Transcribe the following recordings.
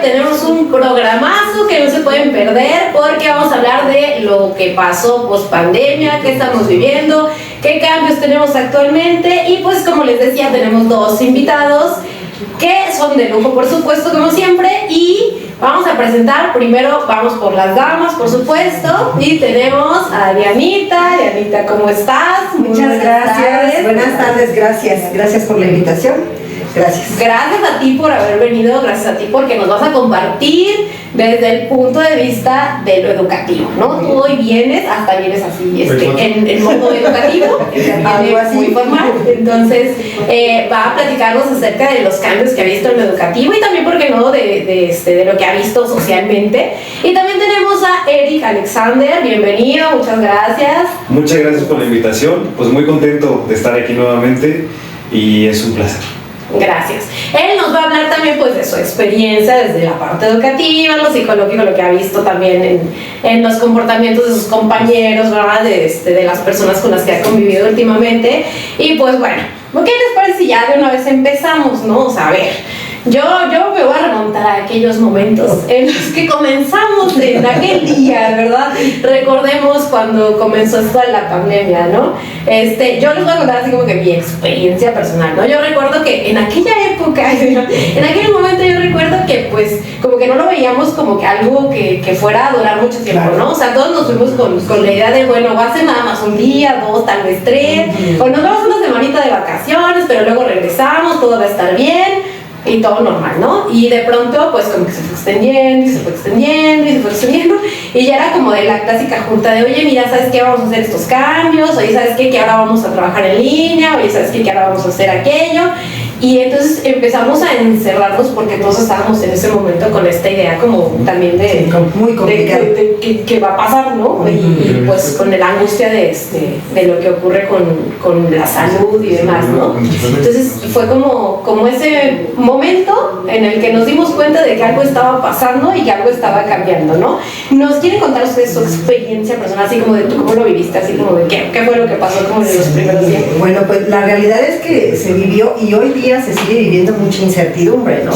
tenemos un programazo que no se pueden perder porque vamos a hablar de lo que pasó post pandemia, qué estamos viviendo, qué cambios tenemos actualmente y pues como les decía tenemos dos invitados que son de lujo por supuesto como siempre y vamos a presentar, primero vamos por las damas por supuesto y tenemos a Dianita. Dianita, ¿cómo estás? Muchas gracias. Buenas tardes, gracias por la invitación. Gracias. Gracias a ti por haber venido, gracias a ti porque nos vas a compartir desde el punto de vista de lo educativo, ¿no? Tú hoy vienes así, en modo educativo, algo así muy formal, entonces va a platicarnos acerca de los cambios que ha visto en lo educativo y también, ¿por qué no?, de lo que ha visto socialmente. Y también tenemos a Eric Alexander, bienvenido, muchas gracias. Muchas gracias por la invitación, pues muy contento de estar aquí nuevamente y es un placer. Gracias. Él nos va a hablar también pues de su experiencia desde la parte educativa, lo psicológico, lo que ha visto también en los comportamientos de sus compañeros, ¿verdad? De las personas con las que ha convivido últimamente. Y pues bueno, ¿qué les parece si ya de una vez empezamos, no? O sea, a ver, yo me voy a remontar a aquellos momentos en los que comenzamos en aquel día, ¿verdad? Recordemos cuando comenzó esto de la pandemia, ¿no? Yo les voy a contar así como que mi experiencia personal, ¿no? Yo recuerdo que en aquella época, en aquel momento yo recuerdo que pues como que no lo veíamos como que algo que fuera a durar mucho tiempo, ¿no? O sea, todos nos fuimos con la idea de, bueno, va a ser nada más un día, dos, tal vez tres, o nos vamos una semanita de vacaciones, pero luego regresamos, todo va a estar bien. Y todo normal, ¿no? Y de pronto, pues como que se fue extendiendo, y se fue extendiendo, y se fue extendiendo, y ya era como de la clásica junta de, oye, mira, ¿sabes qué? Vamos a hacer estos cambios, oye, ¿sabes qué? Que ahora vamos a trabajar en línea, oye, ¿sabes qué? Que ahora vamos a hacer aquello. Y entonces empezamos a encerrarnos porque todos estábamos en ese momento con esta idea como también de... muy complicado. ¿Qué va a pasar, no? Y pues con la angustia de lo que ocurre con la salud y demás, ¿no? Entonces fue como ese momento en el que nos dimos cuenta de que algo estaba pasando y que algo estaba cambiando, ¿no? ¿Nos quieren contar ustedes su experiencia personal, así como de tú cómo lo viviste, así como de qué fue lo que pasó como en los primeros días? Bueno, pues la realidad es que se vivió y hoy día se sigue viviendo mucha incertidumbre, ¿no?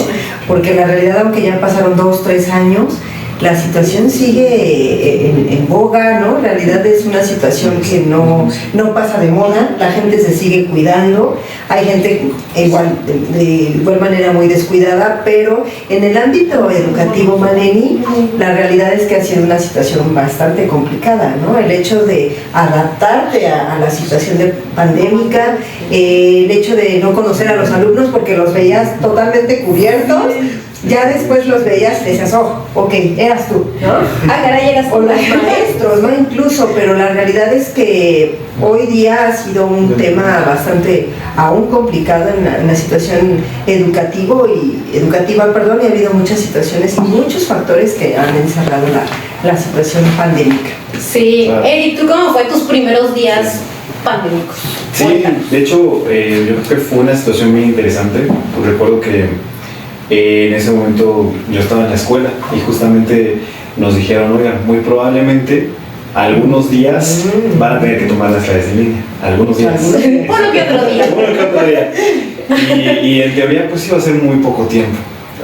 Porque la realidad, aunque ya pasaron 2, 3 años, la situación sigue en boga, ¿no? En realidad es una situación que no pasa de moda, la gente se sigue cuidando, hay gente de igual manera muy descuidada, pero en el ámbito educativo, Maleni, la realidad es que ha sido una situación bastante complicada, ¿no? El hecho de adaptarte a la situación de pandémica, el hecho de no conocer a los alumnos porque los veías totalmente cubiertos, ya después los veías y decías, oh, ok, eras tú, ¿no? Caray, eras tú. O los maestros, ¿no? Incluso, pero la realidad es que hoy día ha sido un tema bastante aún complicado en la situación educativa, y ha habido muchas situaciones y muchos factores que han encerrado la situación pandémica. Sí, claro. Eric, ¿tú cómo fue tus primeros días pandémicos? Sí, de hecho, yo creo que fue una situación muy interesante. Recuerdo que en ese momento yo estaba en la escuela y justamente nos dijeron, oigan, muy probablemente algunos días van a tener que tomar las clases en línea, algunos días. Uno que otro día. Y en teoría pues iba a ser muy poco tiempo.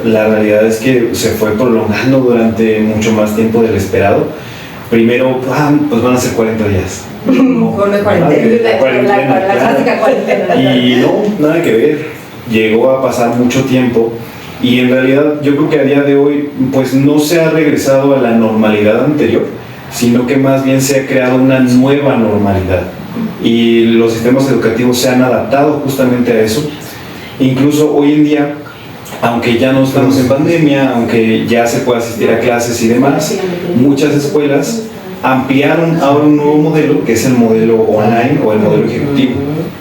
La realidad es que se fue prolongando durante mucho más tiempo del esperado. Primero, pues van a ser 40 días. Con la cuarentena. La clásica cuarentena. Y no, nada que ver. Llegó a pasar mucho tiempo. Y en realidad yo creo que a día de hoy pues no se ha regresado a la normalidad anterior, sino que más bien se ha creado una nueva normalidad y los sistemas educativos se han adaptado justamente a eso. Incluso hoy en día, aunque ya no estamos en pandemia, aunque ya se puede asistir a clases y demás, muchas escuelas ampliaron ahora un nuevo modelo que es el modelo online o el modelo ejecutivo.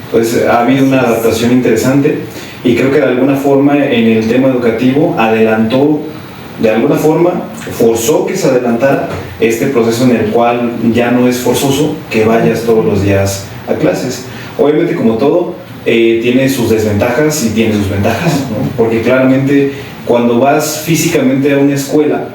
Entonces ha habido una adaptación interesante. Y creo que de alguna forma en el tema educativo adelantó, de alguna forma forzó que se adelantara este proceso en el cual ya no es forzoso que vayas todos los días a clases. Obviamente, como todo, tiene sus desventajas y tiene sus ventajas, ¿no? Porque claramente cuando vas físicamente a una escuela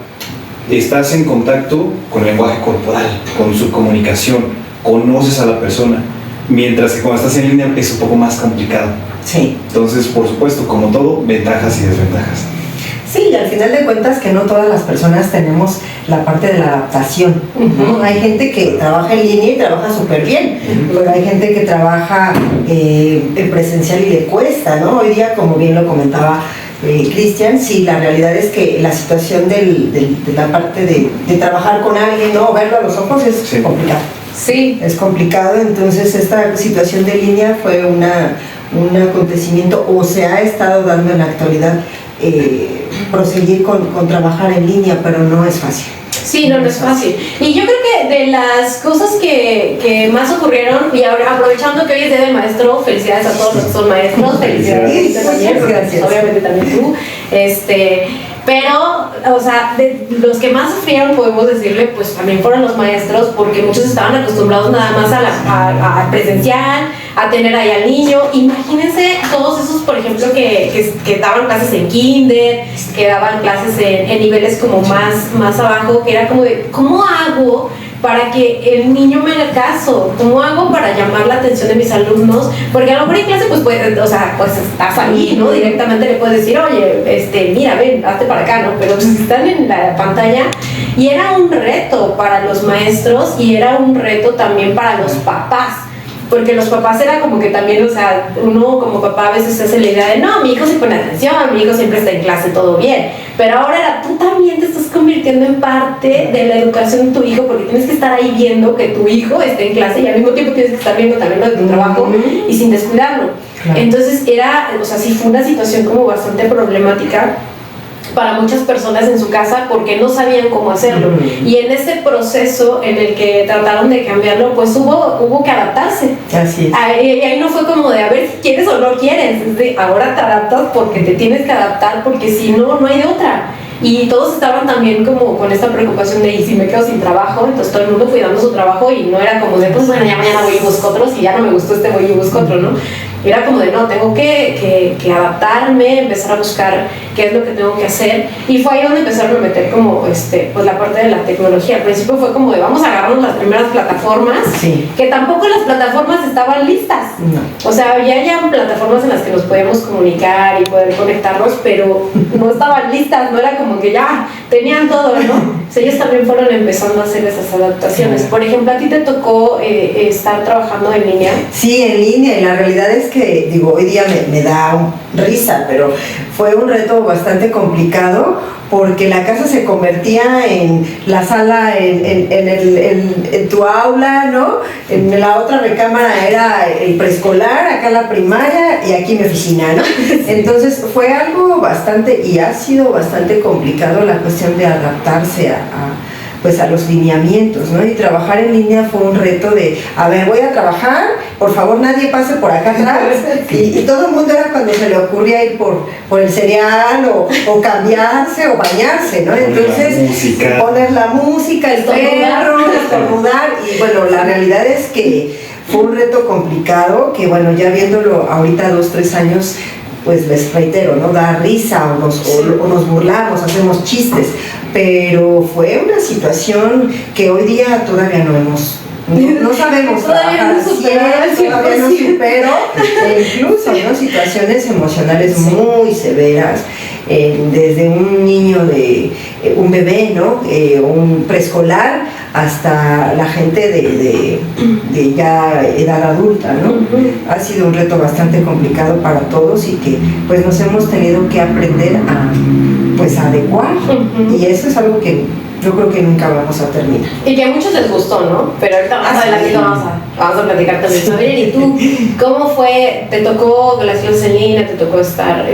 estás en contacto con el lenguaje corporal, con su comunicación, conoces a la persona, mientras que cuando estás en línea es un poco más complicado. Sí. Entonces, por supuesto, como todo, ventajas y desventajas. Sí, y al final de cuentas que no todas las personas tenemos la parte de la adaptación, ¿no? Hay gente que trabaja en línea y trabaja súper bien, pero hay gente que trabaja en presencial y le cuesta, ¿no? Hoy día, como bien lo comentaba Cristian, sí, la realidad es que la situación de la parte de trabajar con alguien, ¿no? O verlo a los ojos es complicado. Sí. Es complicado, entonces esta situación de línea fue un acontecimiento, o se ha estado dando en la actualidad, proseguir con trabajar en línea, pero no es fácil. Sí, no es fácil. Y yo creo que de las cosas que más ocurrieron, y ahora aprovechando que hoy es Día del Maestro, felicidades a todos los que son maestros, felicidades también, gracias. Obviamente también tú. Pero, o sea, de los que más sufrieron, podemos decirle, pues también fueron los maestros, porque muchos estaban acostumbrados nada más a presencial, a tener ahí al niño. Imagínense todos esos, por ejemplo, que daban clases en kinder, que daban clases en niveles como más abajo, que era como de, ¿cómo hago para que el niño me haga caso? ¿Cómo hago para llamar la atención de mis alumnos? Porque a lo mejor en clase pues estás ahí, ¿no? Directamente le puedes decir, oye, mira, ven, hazte para acá, ¿no? Pero si están en la pantalla, y era un reto para los maestros y era un reto también para los papás. Porque los papás era como que también, o sea, uno como papá a veces hace la idea de, no, mi hijo se pone atención, mi hijo siempre está en clase, todo bien. Pero ahora era, tú también te estás convirtiendo en parte de la educación de tu hijo, porque tienes que estar ahí viendo que tu hijo esté en clase y al mismo tiempo tienes que estar viendo también lo de tu trabajo y sin descuidarlo. Claro. Entonces sí fue una situación como bastante problemática para muchas personas en su casa porque no sabían cómo hacerlo. Y en ese proceso en el que trataron de cambiarlo, pues hubo que adaptarse. Así es. Y ahí no fue como de a ver si quieres o no quieres, es de ahora te adaptas porque te tienes que adaptar, porque si no, no hay de otra. Y todos estaban también como con esta preocupación de, ¿y si me quedo sin trabajo? Entonces todo el mundo cuidando su trabajo y no era como de, pues bueno, ya mañana voy y busco otro, si ya no me gustó voy y busco otro, ¿no? Era como de, no, tengo que adaptarme, empezar a buscar qué es lo que tengo que hacer. Y fue ahí donde empezaron a meter como, pues la parte de la tecnología. Al principio fue como de, vamos a agarrarnos las primeras plataformas, que tampoco las plataformas estaban listas. No. O sea, ya plataformas en las que nos podíamos comunicar y poder conectarnos, pero no estaban listas, no era como que ya tenían todo, ¿no? O sea, ellos también fueron empezando a hacer esas adaptaciones. Por ejemplo, ¿a ti te tocó estar trabajando en línea? Sí, en línea, y la realidad es que, digo, hoy día me da risa, pero fue un reto bastante complicado porque la casa se convertía en la sala, en tu aula, ¿no? En la otra recámara era el preescolar, acá la primaria y aquí mi oficina, ¿no? Entonces fue algo bastante, y ha sido bastante complicado la cuestión de adaptarse a los lineamientos, ¿no? Y trabajar en línea fue un reto de, a ver, voy a trabajar, por favor nadie pase por acá atrás, y todo el mundo era cuando se le ocurría ir por el cereal o cambiarse o bañarse, ¿no? Entonces poner la música, el perro, estornudar, y bueno, la realidad es que fue un reto complicado, que bueno, ya viéndolo ahorita 2-3 años, pues les reitero, ¿no? Da risa o nos burlamos, hacemos chistes, pero fue una situación que hoy día todavía no sabemos todavía no supero, incluso, ¿no? Situaciones emocionales muy severas, desde un niño un bebé, ¿no? Un preescolar, hasta la gente de ya edad adulta, ¿no? Ha sido un reto bastante complicado para todos y que pues nos hemos tenido que aprender a adecuar, y eso es algo que yo creo que nunca vamos a terminar. Y que a muchos les gustó, ¿no? Pero ahorita más adelante vamos a platicar también. A ver, ¿y tú cómo fue? ¿Te tocó las clases en línea? ¿Te tocó estar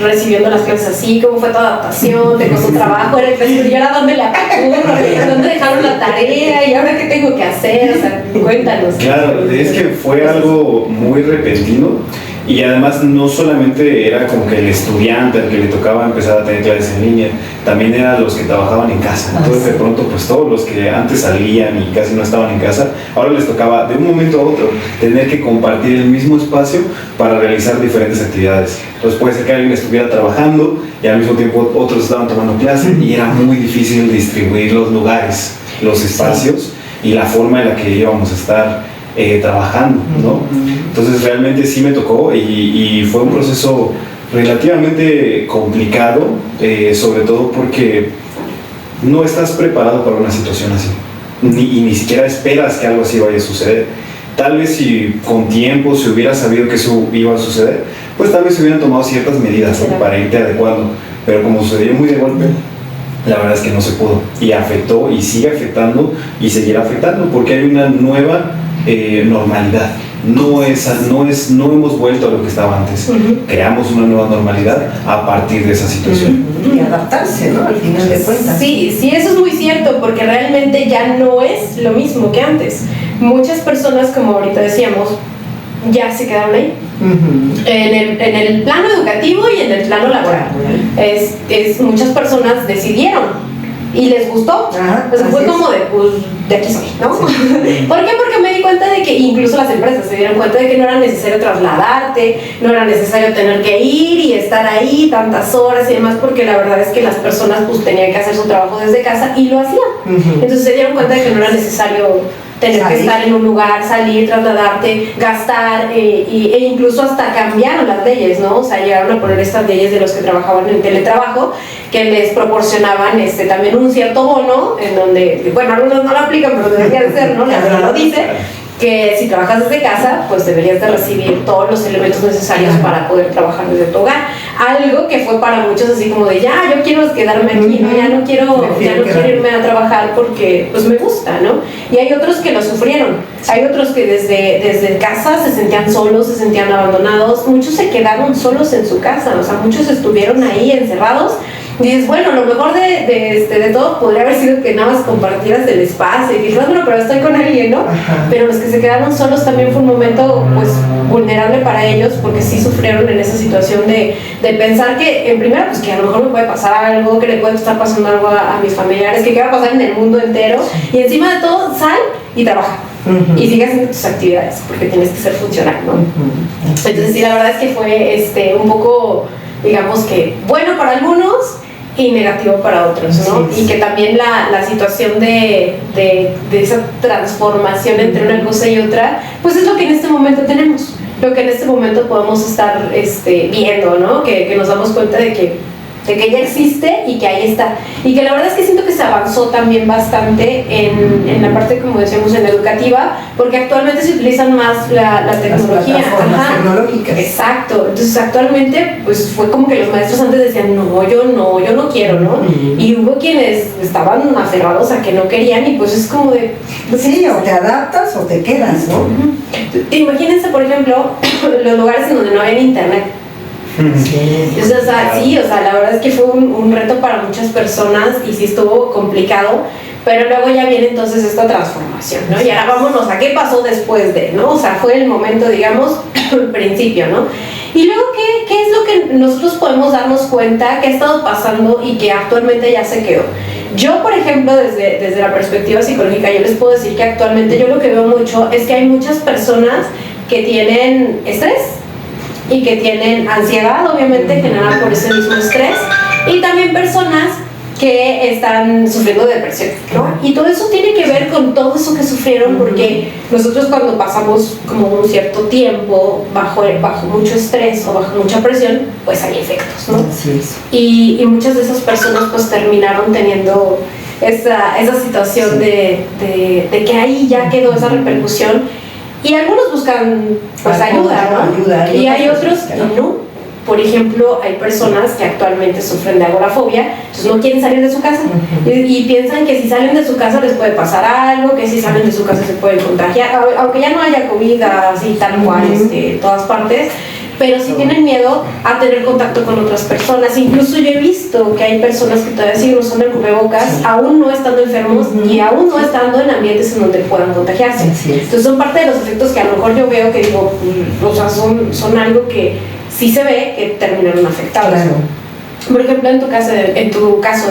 recibiendo las clases así? ¿Cómo fue tu adaptación? ¿Te costó trabajo? ¿Y ahora dónde la apuro? ¿Dónde dejaron la tarea? ¿Y ahora qué tengo que hacer? O sea, cuéntanos. Claro, es que fue algo muy repentino. Y además no solamente era como que el estudiante al que le tocaba empezar a tener clases en línea, también eran los que trabajaban en casa. Entonces de pronto pues todos los que antes salían y casi no estaban en casa, ahora les tocaba de un momento a otro tener que compartir el mismo espacio para realizar diferentes actividades. Entonces puede ser que alguien estuviera trabajando y al mismo tiempo otros estaban tomando clases, y era muy difícil distribuir los lugares, los espacios y la forma en la que íbamos a estar trabajando, ¿no? Entonces realmente sí me tocó, y fue un proceso relativamente complicado, sobre todo porque no estás preparado para una situación así, y ni siquiera esperas que algo así vaya a suceder. Tal vez si con tiempo se hubiera sabido que eso iba a suceder, pues tal vez se hubieran tomado ciertas medidas, ¿no?, para irte adecuando, pero como sucedió muy de golpe, la verdad es que no se pudo, y afectó y sigue afectando y seguirá afectando porque hay una nueva normalidad. No hemos vuelto a lo que estaba antes. Creamos una nueva normalidad a partir de esa situación. Y adaptarse, ¿no?, al final de cuentas. Sí, eso es muy cierto, porque realmente ya no es lo mismo que antes. Muchas personas, como ahorita decíamos, ya se quedaron ahí. En el plano educativo y en el plano laboral. Muchas personas decidieron y les gustó. O sea, fue como de, pues, de aquí soy, ¿no? ¿Por qué? Porque me di cuenta de que incluso las empresas se dieron cuenta de que no era necesario trasladarte, no era necesario tener que ir y estar ahí tantas horas y demás, porque la verdad es que las personas pues tenían que hacer su trabajo desde casa y lo hacían. Entonces se dieron cuenta de que no era necesario tener que estar en un lugar, salir, trasladarte, gastar, e incluso hasta cambiaron las leyes, ¿no? O sea, llegaron a poner estas leyes de los que trabajaban en teletrabajo, que les proporcionaban también un cierto bono, en donde, bueno, algunos no lo aplican, pero debería de ser, ¿no? La ley lo dice, que si trabajas desde casa, pues deberías de recibir todos los elementos necesarios para poder trabajar desde tu hogar. Algo que fue para muchos así como de, ya, yo quiero quedarme aquí, ¿no? Ya no quiero irme a trabajar porque pues me gusta, ¿no? Y hay otros que lo sufrieron. Hay otros que desde casa se sentían solos, se sentían abandonados. Muchos se quedaron solos en su casa, o sea, muchos estuvieron ahí encerrados. Y dices, bueno, lo mejor de todo podría haber sido que nada más compartieras el espacio y dices, bueno, pero estoy con alguien, ¿no? Pero los que se quedaron solos también fue un momento, pues, vulnerable para ellos, porque sí sufrieron en esa situación de pensar que, en primera, pues, que a lo mejor me puede pasar algo, que le puede estar pasando algo a mis familiares, que qué va a pasar en el mundo entero, y encima de todo, sal y trabaja. Y sigue haciendo tus actividades, porque tienes que ser funcional, ¿no? Entonces, sí, la verdad es que fue un poco, digamos que, bueno para algunos y negativo para otros, ¿no? Y que también la situación de esa transformación entre una cosa y otra, pues es lo que en este momento tenemos, lo que en este momento podemos estar viendo, ¿no? Que nos damos cuenta de que ya existe y que ahí está. Y que la verdad es que siento que se avanzó también bastante en la parte, como decíamos, en la educativa, porque actualmente se utilizan más la tecnología. Las plataformas tecnológicas. Exacto. Entonces actualmente pues fue como que los maestros antes decían, no, yo no quiero, ¿no? Y hubo quienes estaban aferrados a que no querían, y pues es como de... Pues, sí, o te adaptas o te quedas, ¿no? Imagínense, por ejemplo, los lugares en donde no había internet. Sí. O sea, la verdad es que fue un reto para muchas personas y sí estuvo complicado, pero luego ya viene entonces esta transformación, ¿no? Y ahora vámonos a qué pasó después de, ¿no? O sea, fue el momento, digamos, el principio, ¿no? Y luego, ¿qué es lo que nosotros podemos darnos cuenta que ha estado pasando y que actualmente ya se quedó? Yo, por ejemplo, desde la perspectiva psicológica, yo les puedo decir que actualmente yo lo que veo mucho es que hay muchas personas que tienen estrés y que tienen ansiedad, obviamente, generada por ese mismo estrés, y también personas que están sufriendo depresión, ¿no? Y todo eso tiene que ver con todo eso que sufrieron, porque nosotros cuando pasamos como un cierto tiempo bajo mucho estrés o bajo mucha presión, pues hay efectos, ¿no? Así es. Y muchas de esas personas pues terminaron teniendo esa situación de que ahí ya quedó esa repercusión. Y algunos buscan pues ayuda, ¿no? Y hay otros que no. Por ejemplo, hay personas que actualmente sufren de agorafobia, entonces no quieren salir de su casa y piensan que si salen de su casa les puede pasar algo, que si salen de su casa se pueden contagiar, aunque ya no haya COVID así tal cual en todas partes, pero sí tienen miedo a tener contacto con otras personas. Incluso yo he visto que hay personas que todavía siguen usando el cubrebocas, aún no estando enfermos y aún no estando en ambientes en donde puedan contagiarse. Entonces son parte de los efectos que a lo mejor yo veo que digo, o sea, son algo que sí se ve que terminaron afectados. Claro. Por ejemplo, en tu casa, en tu caso,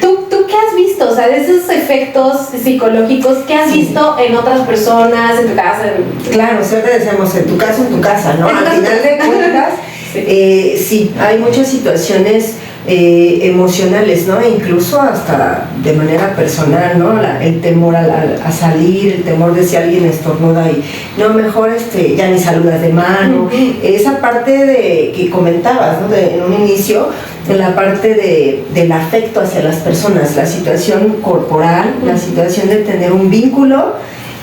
¿tú qué has visto? O sea, de esos efectos psicológicos, ¿qué has visto en otras personas, en tu casa? Claro, siempre decíamos en tu casa, ¿no? Al final de cuentas, sí, hay muchas situaciones emocionales, ¿no? E incluso hasta de manera personal, ¿no? El temor a salir, el temor de si alguien estornuda y no, mejor ya ni saludas de mano. Esa parte que comentabas, ¿no? En un inicio, en la parte del afecto hacia las personas, la situación corporal, la situación de tener un vínculo.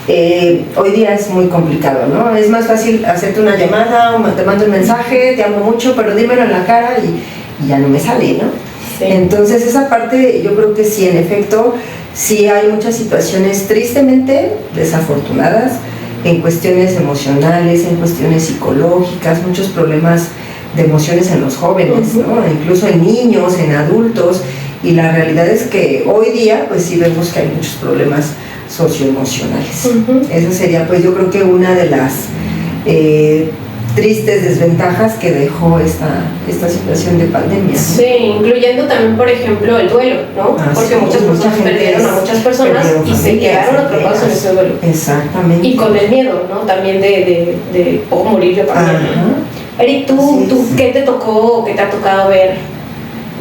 Hoy día es muy complicado, ¿no? Es más fácil hacerte una llamada o te mando un mensaje, te amo mucho, pero dímelo en la cara y ya no me sale, ¿no? Sí. Entonces esa parte yo creo que sí, en efecto, sí hay muchas situaciones tristemente desafortunadas en cuestiones emocionales, en cuestiones psicológicas, muchos problemas de emociones en los jóvenes, ¿no? Incluso en niños, en adultos, y la realidad es que hoy día pues sí vemos que hay muchos problemas socioemocionales. Esa sería pues yo creo que una de las tristes desventajas que dejó esta situación de pandemia, ¿no? Sí, incluyendo también, por ejemplo, el duelo, ¿no? Porque muchas personas perdieron a muchas personas y se quedaron atrapados en ese duelo. Exactamente. Y con el miedo, ¿no? También de puedo morir yo también, ¿no? Eric, ¿tú qué te tocó o qué te ha tocado ver?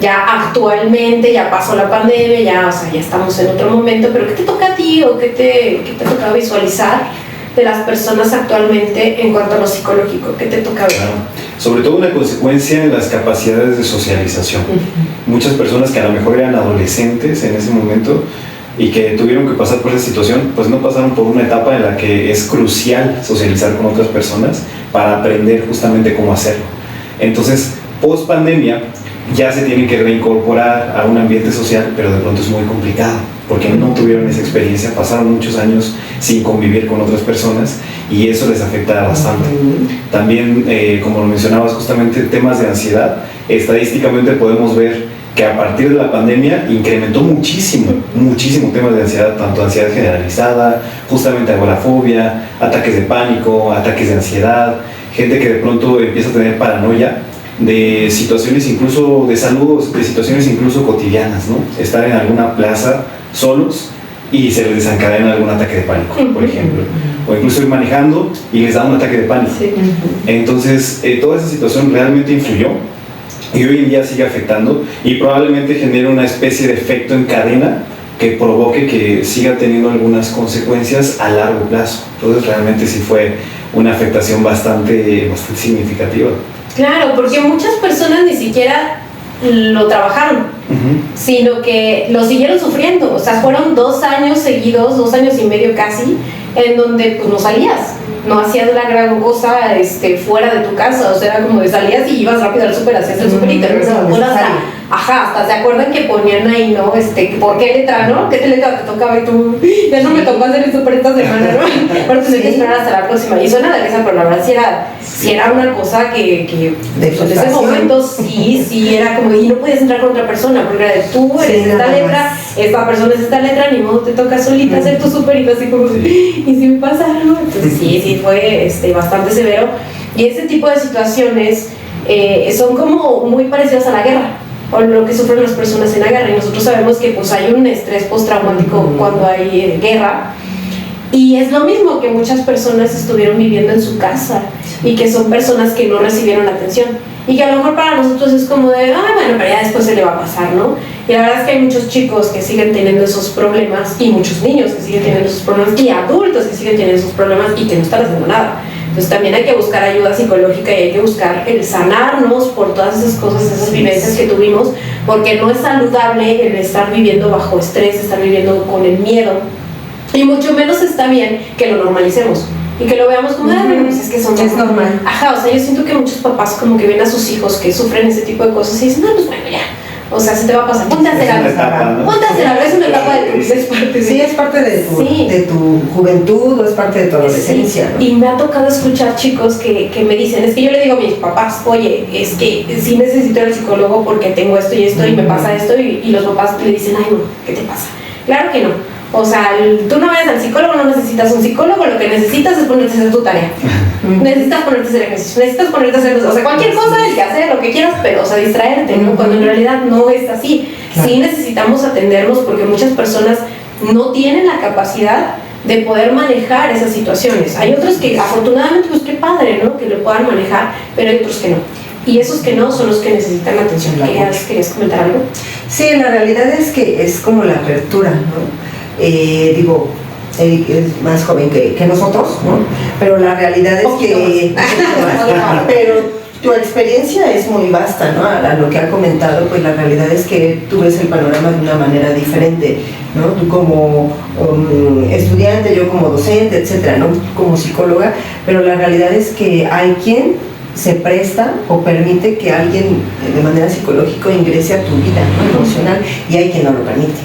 Ya actualmente, ya pasó la pandemia, ya estamos en otro momento, pero ¿qué te toca a ti o qué te toca visualizar de las personas actualmente en cuanto a lo psicológico? ¿Qué te toca ver? Claro. Sobre todo una consecuencia en las capacidades de socialización. Muchas personas que a lo mejor eran adolescentes en ese momento y que tuvieron que pasar por esa situación, pues no pasaron por una etapa en la que es crucial socializar con otras personas para aprender justamente cómo hacerlo. Entonces, post pandemia, ya se tienen que reincorporar a un ambiente social, pero de pronto es muy complicado, porque no tuvieron esa experiencia, pasaron muchos años sin convivir con otras personas y eso les afecta bastante. También, como lo mencionabas, justamente temas de ansiedad, estadísticamente podemos ver que a partir de la pandemia incrementó muchísimo temas de ansiedad, tanto ansiedad generalizada, justamente agorafobia, ataques de pánico, ataques de ansiedad, gente que de pronto empieza a tener paranoia de situaciones incluso de salud, de situaciones incluso cotidianas, ¿no? Estar en alguna plaza solos y se les desencadena algún ataque de pánico, por ejemplo, o incluso ir manejando y les da un ataque de pánico. Sí. Entonces, toda esa situación realmente influyó y hoy en día sigue afectando y probablemente genere una especie de efecto en cadena que provoque que siga teniendo algunas consecuencias a largo plazo. Entonces, realmente sí fue una afectación bastante significativa. Claro, porque muchas personas ni siquiera lo trabajaron, sino que lo siguieron sufriendo. O sea, fueron 2 años seguidos, 2 años y medio casi, en donde pues no salías, no hacías la gran cosa fuera de tu casa. O sea, era como de salías y ibas rápido al súper, hacías el súper y te regresabas. Hasta se acuerdan que ponían ahí, ¿no? ¿Por qué letra, no? ¿Qué letra te tocaba? Y tú, ya no me tocó hacer el súper esta semana, ¿no? Ahora tener que esperar hasta la próxima. Y suena de risa, pero la verdad sí era una cosa que en ese momento sí era como, y no podías entrar con otra persona, porque era de tú eres esta letra, esta persona es esta letra, ni modo te toca solita hacer tu súper, así como, y si me pasa algo. Entonces sí fue bastante severo. Y ese tipo de situaciones son como muy parecidas a la guerra, o lo que sufren las personas en la guerra, y nosotros sabemos que pues hay un estrés postraumático cuando hay guerra, y es lo mismo que muchas personas estuvieron viviendo en su casa y que son personas que no recibieron atención y que a lo mejor para nosotros es como de, bueno, pero ya después se le va a pasar, ¿no? Y la verdad es que hay muchos chicos que siguen teniendo esos problemas y muchos niños que siguen teniendo esos problemas y adultos que siguen teniendo esos problemas y que no están haciendo nada. Entonces también hay que buscar ayuda psicológica y hay que buscar el sanarnos por todas esas cosas, esas vivencias que tuvimos, porque no es saludable el estar viviendo bajo estrés, estar viviendo con el miedo, y mucho menos está bien que lo normalicemos y que lo veamos como, bueno, pues es que es normal. Ajá, o sea, yo siento que muchos papás como que ven a sus hijos que sufren ese tipo de cosas y dicen, no, pues bueno, ya. O sea, se te va a pasar. Ponte a hacer algo. Ponte a hacer algo. Es una etapa de tu vida. Es parte de tu juventud o es parte de tu adolescencia, ¿no? Y me ha tocado escuchar chicos que me dicen, es que yo le digo a mis papás, oye, es que sí necesito ir al psicólogo porque tengo esto y esto y me pasa esto, y los papás le dicen, ay, no, ¿qué te pasa? Claro que no. O sea, tú no vayas al psicólogo, no necesitas un psicólogo, lo que necesitas es ponerte a hacer tu tarea. Necesitas ponerte a hacer ejercicio, necesitas ponerte a hacer, o sea, cualquier cosa, el que hacer, lo que quieras, pero, o sea, distraerte, ¿no? Cuando en realidad no es así. Claro. Sí necesitamos atendernos porque muchas personas no tienen la capacidad de poder manejar esas situaciones. Hay otros que, afortunadamente, pues qué padre, ¿no? Que lo puedan manejar, pero hay otros que no. y esos que no son los que necesitan atención. ¿Querías comentar algo? Sí, la realidad es que es como la apertura, ¿no? Digo, Eric es más joven que nosotros, ¿no? Pero la realidad es que... pero tu experiencia es muy vasta, ¿no? A lo que ha comentado, pues la realidad es que tú ves el panorama de una manera diferente, ¿no? Tú como estudiante, yo como docente, etcétera, ¿no? Como psicóloga, pero la realidad es que hay quien se presta o permite que alguien de manera psicológica ingrese a tu vida, ¿no? Emocional, y hay quien no lo permite.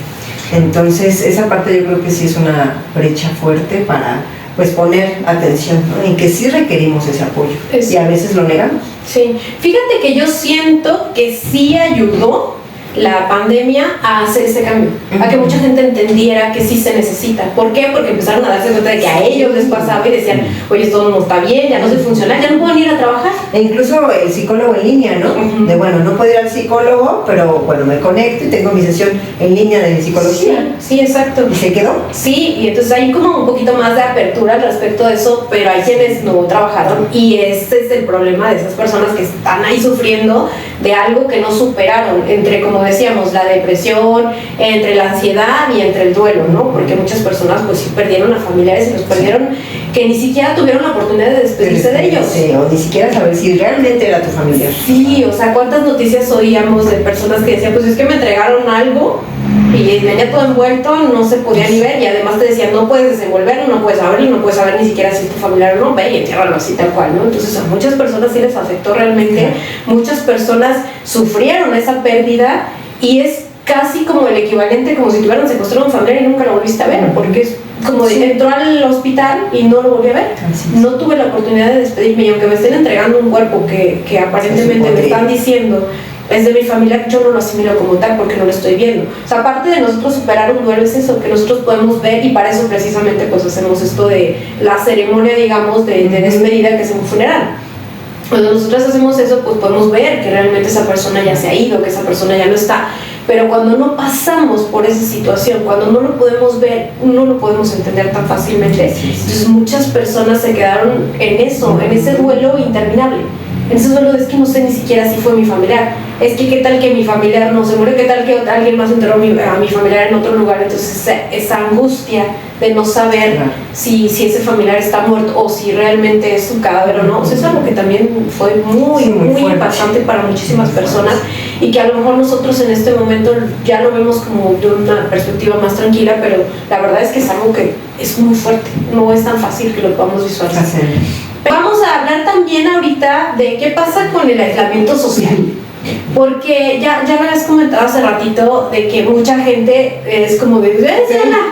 Entonces, esa parte yo creo que sí es una brecha fuerte para pues poner atención, ¿no? En que sí requerimos ese apoyo y a veces lo negamos. Sí, fíjate que yo siento que sí ayudó la pandemia a hacer ese cambio, a que mucha gente entendiera que sí se necesita. ¿Por qué? Porque empezaron a darse cuenta de que a ellos les pasaba y decían, oye, esto no está bien, ya no sé funcionar, ya no pueden ir a trabajar. E incluso el psicólogo en línea, ¿no? De bueno, no puedo ir al psicólogo, pero bueno, me conecto y tengo mi sesión en línea de psicología. Sí, exacto. ¿Y se quedó? Sí, y entonces hay como un poquito más de apertura al respecto de eso, pero hay quienes no trabajaron y este es el problema de esas personas que están ahí sufriendo de algo que no superaron, entre, como decíamos, la depresión, entre la ansiedad y entre el duelo, ¿no? Porque muchas personas pues sí perdieron a familiares y los perdieron que ni siquiera tuvieron la oportunidad de despedirse de ellos. Sí, o ni siquiera saber si realmente era tu familiar. Sí, o sea, cuántas noticias oíamos de personas que decían, pues es que me entregaron algo y venía todo envuelto, no se podía ni ver, y además te decían, no puedes desenvolverlo, no puedes abrirlo, no puedes saber ni siquiera si es tu familiar o no, ve y entiérralo así tal cual, ¿no? Entonces a muchas personas sí les afectó realmente, muchas personas sufrieron esa pérdida y es casi como el equivalente, como si tuvieran secuestrado a un familiar y nunca lo volviste a ver, porque es como entró al hospital y no lo volví a ver. No tuve la oportunidad de despedirme, y aunque me estén entregando un cuerpo que aparentemente me están diciendo es de mi familia, yo no lo asimilo como tal porque no lo estoy viendo. O sea, aparte de nosotros superar un duelo es eso, que nosotros podemos ver, y para eso precisamente pues hacemos esto de la ceremonia, digamos, de despedida, que es un funeral. Cuando nosotros hacemos eso, pues podemos ver que realmente esa persona ya se ha ido, que esa persona ya no está. Pero cuando no pasamos por esa situación, cuando no lo podemos ver, no lo podemos entender tan fácilmente. Entonces muchas personas se quedaron en eso, en ese duelo interminable. En ese duelo es que no sé ni siquiera si fue mi familiar. Es que qué tal que mi familiar no se murió, qué tal que alguien más enterró a mi familiar en otro lugar. Entonces esa angustia de no saber si ese familiar está muerto o si realmente es su cadáver o no. O sea, es algo que también fue muy impactante para muchísimas personas, y que a lo mejor nosotros en este momento ya lo vemos como de una perspectiva más tranquila, pero la verdad es que es algo que es muy fuerte, no es tan fácil que lo podamos visualizar. Vamos a hablar también ahorita de qué pasa con el aislamiento social. Porque ya me habías comentado hace ratito de que mucha gente es como de,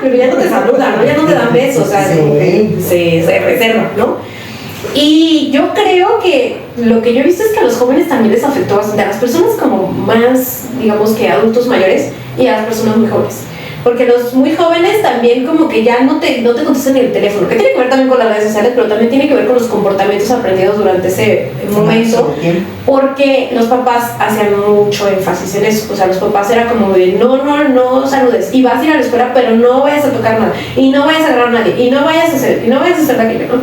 pero ya no te saludan, ¿no? Ya no te dan besos, o sea, se reservan, ¿no? Y yo creo que lo que yo he visto es que a los jóvenes también les afectó bastante, a las personas como más, digamos que adultos mayores, y a las personas muy jóvenes. Porque los muy jóvenes también como que ya no te contestan el teléfono, que tiene que ver también con las redes sociales, pero también tiene que ver con los comportamientos aprendidos durante ese momento, porque los papás hacían mucho énfasis en eso. O sea, los papás era como de no saludes, y vas a ir a la escuela, pero no vayas a tocar nada, y no vayas a agarrar a nadie, y no vayas a hacer aquello, ¿no?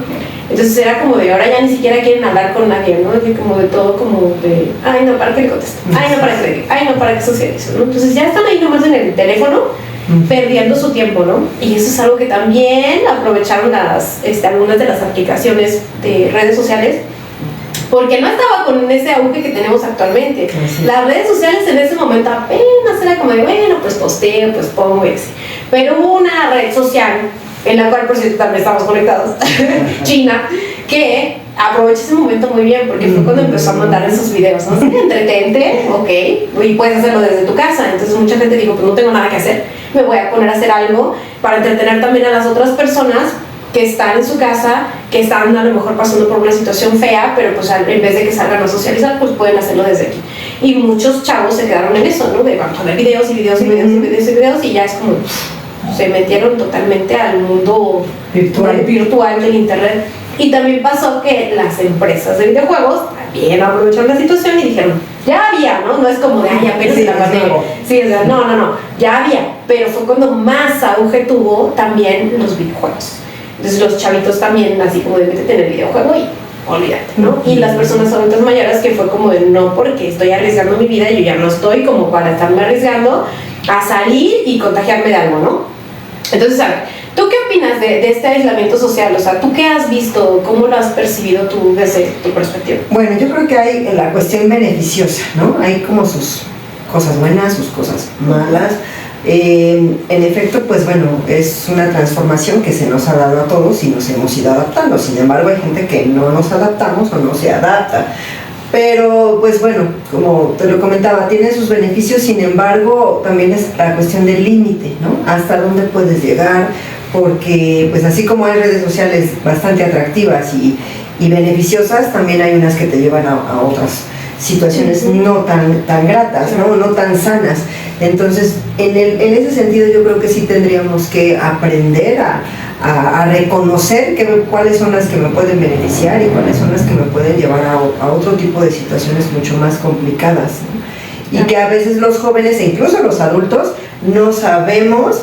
Entonces era como de, ahora ya ni siquiera quieren hablar con nadie, ¿no? Y como de todo, como de, ay no, para que le conteste, ay no, para que le, ay no, para que suceda eso, ¿no? Entonces ya están ahí nomás en el teléfono, perdiendo su tiempo, ¿no? Y eso es algo que también aprovecharon algunas de las aplicaciones de redes sociales, porque no estaba con ese auge que tenemos actualmente. Las redes sociales en ese momento apenas era como de, bueno, pues posteo, pues pongo ese. Pero hubo una red social, en la cual por cierto también estamos conectados, China, que aprovecha ese momento muy bien, porque fue cuando empezó a mandar esos videos, ¿no? Entretente, ok, y puedes hacerlo desde tu casa. Entonces mucha gente dijo, pues no tengo nada que hacer, me voy a poner a hacer algo para entretener también a las otras personas que están en su casa, que están a lo mejor pasando por una situación fea, pero pues en vez de que salgan a socializar, pues pueden hacerlo desde aquí. Y muchos chavos se quedaron en eso, ¿no? De vamos a ver videos y ya es como se metieron totalmente al mundo virtual del internet. Y también pasó que las empresas de videojuegos también aprovecharon la situación y dijeron, ya había, ¿no? No es como de, ay, apenas la pandemia. Sí, o sea, no, ya había. Pero fue cuando más auge tuvo también los videojuegos. Entonces los chavitos también, así como de métete en el videojuego y olvídate, ¿no? Y las personas adultas mayores que fue como de no, porque estoy arriesgando mi vida, yo ya no estoy como para estarme arriesgando a salir y contagiarme de algo, ¿no? Entonces, a ver, ¿tú qué opinas de este aislamiento social? O sea, ¿tú qué has visto? ¿Cómo lo has percibido tú desde tu perspectiva? Bueno, yo creo que hay la cuestión beneficiosa, ¿no? Hay como sus cosas buenas, sus cosas malas. En efecto, pues bueno, es una transformación que se nos ha dado a todos y nos hemos ido adaptando. Sin embargo, hay gente que no nos adaptamos o no se adapta. Pero, pues bueno, como te lo comentaba, tiene sus beneficios, sin embargo, también es la cuestión del límite, ¿no? Hasta dónde puedes llegar, porque pues así como hay redes sociales bastante atractivas y beneficiosas, también hay unas que te llevan a otras situaciones no tan gratas, ¿no? No tan sanas. Entonces, en ese sentido yo creo que sí tendríamos que aprender a reconocer cuáles son las que me pueden beneficiar y cuáles son las que me pueden llevar a otro tipo de situaciones mucho más complicadas, ¿no? Y que a veces los jóvenes e incluso los adultos no sabemos.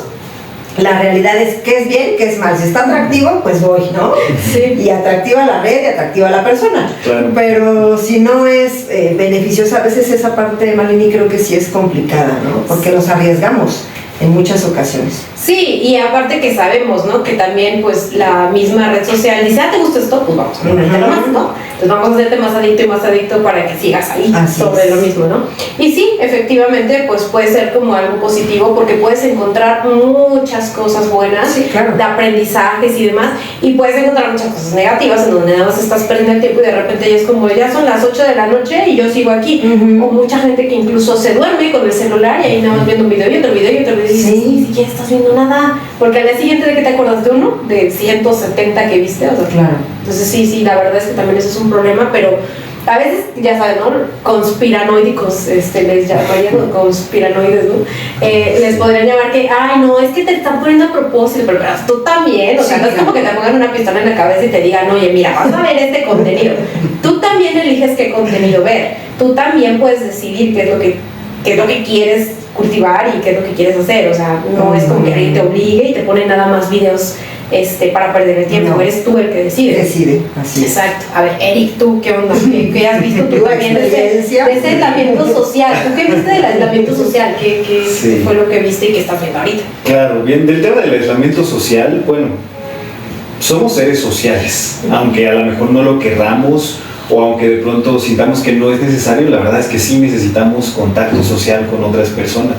La realidad es qué es bien, qué es mal. Si está atractivo, pues voy, ¿no? Sí. Y atractiva la red y atractiva la persona. Claro. Pero si no es beneficiosa, a veces esa parte de Malini creo que sí es complicada, ¿no? Porque nos arriesgamos en muchas ocasiones. Sí, y aparte que sabemos, ¿no? Que también pues la misma red social dice, ¿te gusta esto? Pues vamos a metértelo más, ¿no? Entonces vamos a hacerte más adicto para que sigas ahí. Así sobre lo mismo, ¿no? Y sí, efectivamente, pues puede ser como algo positivo porque puedes encontrar muchas cosas buenas, sí, claro, de aprendizajes y demás, y puedes encontrar muchas cosas negativas en donde nada más estás perdiendo el tiempo y de repente ya es como, ya son las 8 de la noche y yo sigo aquí. O mucha gente que incluso se duerme con el celular y ahí nada más viendo un video y otro video y otro video y dices, sí, ya estás viendo nada, porque al día siguiente de que te acuerdas de uno, de 170 que viste, o sea, claro. Entonces sí, la verdad es que también eso es un problema, pero a veces, ya saben, ¿no? Conspiranoicos, les llamarían conspiranoides, ¿no? Les podrían llamar que, ay, no, es que te están poniendo a propósito, pero tú también, o sea, no es como que te pongan una pistola en la cabeza y te digan, oye, mira, vas a ver este contenido. Tú también eliges qué contenido ver, tú también puedes decidir qué es lo que quieres cultivar y qué es lo que quieres hacer, o sea, no es como que alguien te obligue y te pone nada más videos para perder el tiempo, no. Eres tú el que decide. Decide, así es. Exacto. A ver, Eric, ¿tú qué onda? ¿Qué has visto tú también de ese aislamiento social? ¿Tú qué viste del aislamiento social? ¿Qué fue lo que viste y qué estás viendo ahorita? Claro, bien, del tema del aislamiento social, bueno, somos seres sociales, aunque a lo mejor no lo querramos o aunque de pronto sintamos que no es necesario, la verdad es que sí necesitamos contacto social con otras personas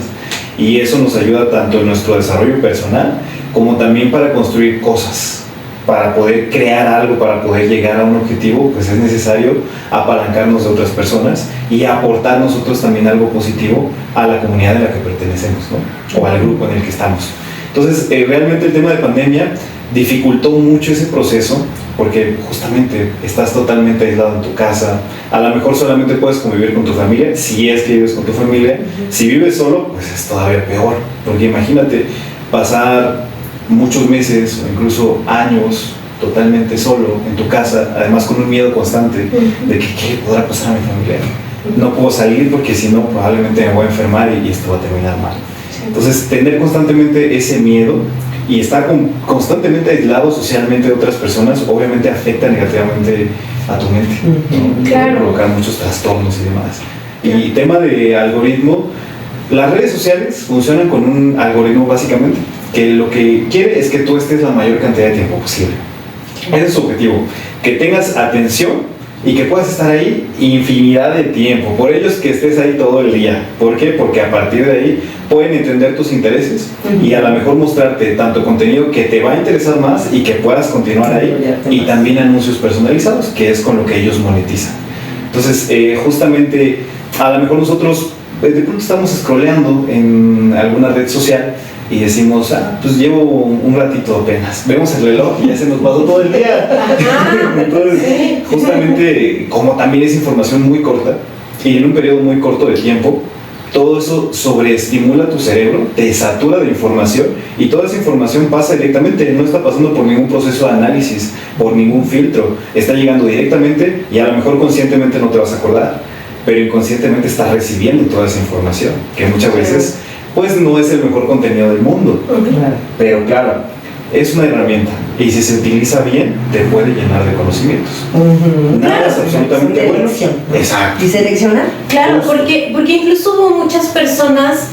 y eso nos ayuda tanto en nuestro desarrollo personal como también para construir cosas, para poder crear algo, para poder llegar a un objetivo, pues es necesario apalancarnos de otras personas y aportar nosotros también algo positivo a la comunidad en la que pertenecemos, ¿no? O al grupo en el que estamos. Entonces, realmente el tema de pandemia dificultó mucho ese proceso porque justamente estás totalmente aislado en tu casa, a lo mejor solamente puedes convivir con tu familia, si es que vives con tu familia, si vives solo, pues es todavía peor, porque imagínate pasar muchos meses o incluso años totalmente solo en tu casa, además con un miedo constante de que qué podrá pasar a mi familia. No puedo salir porque si no probablemente me voy a enfermar y esto va a terminar mal. Entonces tener constantemente ese miedo y estar constantemente aislado socialmente de otras personas obviamente afecta negativamente a tu mente, ¿no? Claro. Provocar muchos trastornos y demás. Y tema de algoritmo, las redes sociales funcionan con un algoritmo básicamente que lo que quiere es que tú estés la mayor cantidad de tiempo posible. Ese es su objetivo, que tengas atención y que puedas estar ahí infinidad de tiempo. Por ello es que estés ahí todo el día. ¿Por qué? Porque a partir de ahí pueden entender tus intereses y a lo mejor mostrarte tanto contenido que te va a interesar más y que puedas continuar ahí, y también anuncios personalizados, que es con lo que ellos monetizan. Entonces, justamente, a lo mejor nosotros de pronto estamos scrolleando en alguna red social y decimos, pues llevo un ratito apenas, vemos el reloj y ya se nos pasó todo el día. Entonces, justamente, como también es información muy corta y en un periodo muy corto de tiempo, todo eso sobreestimula tu cerebro, te satura de información y toda esa información pasa directamente, no está pasando por ningún proceso de análisis, por ningún filtro, está llegando directamente y a lo mejor conscientemente no te vas a acordar, pero inconscientemente estás recibiendo toda esa información, que muchas veces pues no es el mejor contenido del mundo. Pero claro, es una herramienta y si se utiliza bien, te puede llenar de conocimientos. Nada es absolutamente bueno. Exacto. ¿Y seleccionar? Claro, porque incluso hubo muchas personas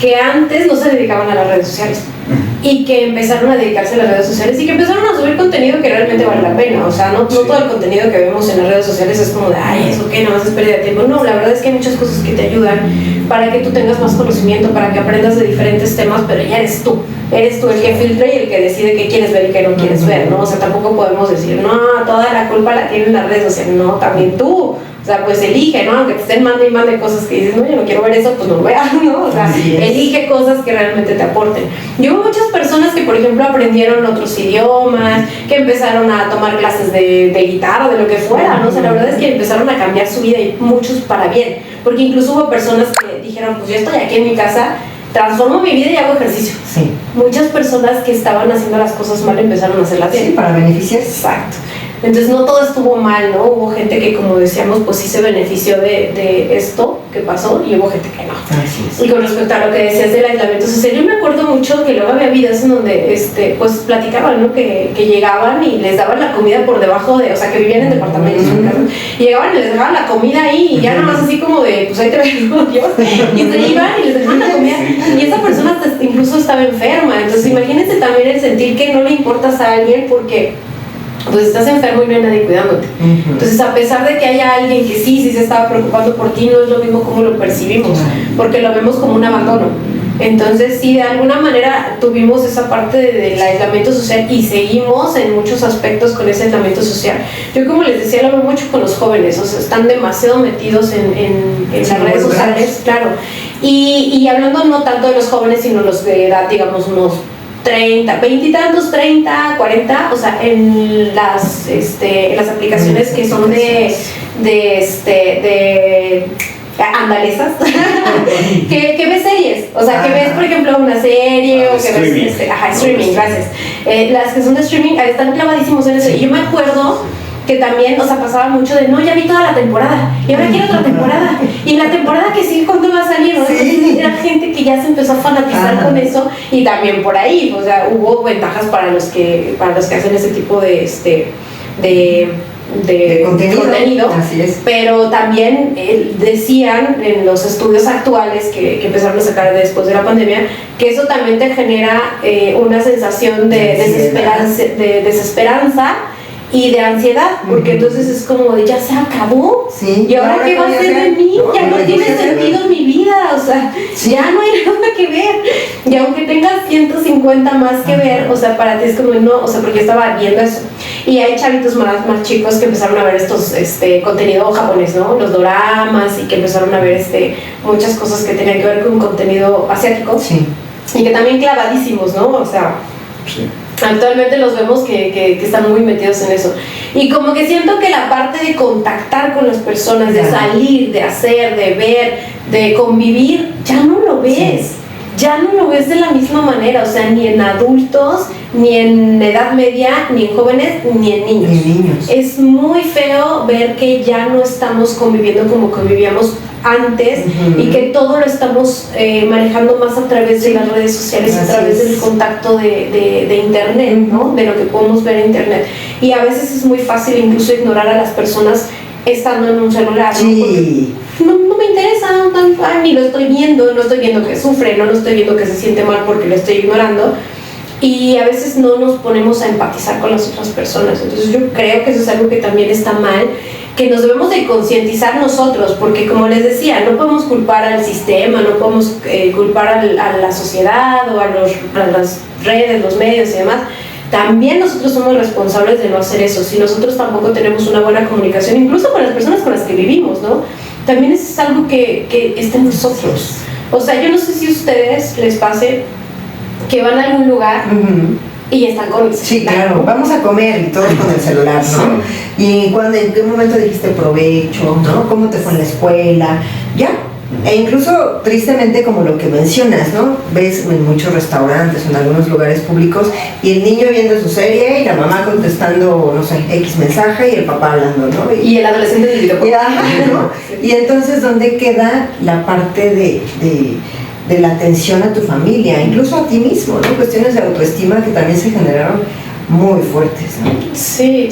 que antes no se dedicaban a las redes sociales y que empezaron a dedicarse a las redes sociales y que empezaron a subir contenido que realmente vale la pena. O sea, no todo el contenido que vemos en las redes sociales es como de, ay, eso qué, nada más es pérdida de tiempo. No, la verdad es que hay muchas cosas que te ayudan para que tú tengas más conocimiento, para que aprendas de diferentes temas, pero ya eres tú el que filtra y el que decide qué quieres ver y qué no quieres ver, ¿no? O sea, tampoco podemos decir, no, toda la culpa la tienen las redes sociales, no, también tú. O sea, pues elige, ¿no? Aunque te estén mande y mande cosas que dices, no, yo no quiero ver eso, pues no lo veas, ¿no? O sea, elige cosas que realmente te aporten. Y hubo muchas personas que, por ejemplo, aprendieron otros idiomas, que empezaron a tomar clases de guitarra, de lo que fuera, ¿no? O sea, la verdad es que empezaron a cambiar su vida y muchos para bien. Porque incluso hubo personas que dijeron, pues yo estoy aquí en mi casa, transformo mi vida y hago ejercicio. Sí. Muchas personas que estaban haciendo las cosas mal empezaron a hacerlas bien. Sí, para beneficiarse. Exacto. Entonces no todo estuvo mal, ¿no? Hubo gente que, como decíamos, pues sí se benefició de esto que pasó y hubo gente que no. Así es. Y con respecto a lo que decías del aislamiento social, yo me acuerdo mucho que luego había videos en donde pues platicaban, ¿no? Que llegaban y les daban la comida por debajo de, o sea, que vivían en departamentos en casa, y llegaban y les dejaban la comida ahí y ya nada más así como de, pues ahí te veo, Dios, y se iban y les dejaban la comida y esa persona incluso estaba enferma. Entonces imagínense también el sentir que no le importas a alguien porque pues estás enfermo y no hay nadie cuidándote. Entonces, a pesar de que haya alguien que sí se estaba preocupando por ti, no es lo mismo como lo percibimos, porque lo vemos como un abandono. Entonces, sí, de alguna manera tuvimos esa parte del aislamiento social y seguimos en muchos aspectos con ese aislamiento social. Yo, como les decía, lo veo mucho con los jóvenes, o sea, están demasiado metidos en las redes sociales, claro. Y hablando no tanto de los jóvenes, sino los de edad, digamos, unos 30, 20 y tantos, 30, 40, o sea, en las aplicaciones que son de andalesas, que ves series, o sea, que ves, por ejemplo, una serie o que streaming. ves streaming, gracias. Las que son de streaming están clavadísimos en eso. Y yo me acuerdo que también, o sea, pasaba mucho de, no, ya vi toda la temporada, y ahora quiero otra temporada, y la temporada que sigue, ¿cuándo va a salir? ¿No? Entonces, era gente que ya se empezó a fanatizar con eso, y también por ahí, o sea, hubo ventajas para los que hacen ese tipo de contenido. Así es. Pero también decían en los estudios actuales que empezaron a sacar después de la pandemia, que eso también te genera una sensación de desesperanza y de ansiedad, porque entonces es como de ya se acabó, sí, y ahora qué va a ser de mí, ya no tiene sentido mi vida, o sea, ya no hay nada que ver, y aunque tengas 150 más que ver, o sea, para ti es como no, o sea, porque yo estaba viendo eso, y hay chavitos más chicos que empezaron a ver estos contenido japonés, ¿no? Los doramas, y que empezaron a ver muchas cosas que tenían que ver con contenido asiático, sí, y que también clavadísimos, ¿no? O sea, sí. Actualmente los vemos que están muy metidos en eso. Y como que siento que la parte de contactar con las personas, de salir, de hacer, de ver, de convivir, ya no lo ves. Sí. Ya no lo ves de la misma manera, o sea, ni en adultos, ni en edad media, ni en jóvenes, ni en niños. Es muy feo ver que ya no estamos conviviendo como convivíamos antes, y que todo lo estamos manejando más a través de las redes sociales, a través del contacto de internet, ¿no? De lo que podemos ver en internet. Y a veces es muy fácil incluso ignorar a las personas estando en un celular, ¿no? Sí. No me interesa, ni lo estoy viendo, no estoy viendo que sufre, no estoy viendo que se siente mal porque lo estoy ignorando, y a veces no nos ponemos a empatizar con las otras personas. Entonces yo creo que eso es algo que también está mal, que nos debemos de concientizar nosotros, porque como les decía, no podemos culpar al sistema, no podemos culpar a la sociedad o a las redes, los medios y demás. También nosotros somos responsables de no hacer eso, si nosotros tampoco tenemos una buena comunicación, incluso con las personas con las que vivimos, ¿no? También eso es algo que está en nosotros. O sea, yo no sé si a ustedes les pase que van a algún lugar y están con el celular. Sí, claro, vamos a comer y todos con el celular, ¿no? Sí. Y en qué momento dijiste provecho, ¿no? ¿Cómo te fue en la escuela? Ya. E incluso, tristemente, como lo que mencionas, ¿no? Ves en muchos restaurantes, en algunos lugares públicos, y el niño viendo su serie y la mamá contestando, no sé, X mensaje y el papá hablando, ¿no? Y el adolescente del videojuego. ¿no? Y entonces, ¿dónde queda la parte de la atención a tu familia, incluso a ti mismo, ¿no? Cuestiones de autoestima que también se generaron muy fuertes, ¿no? Sí.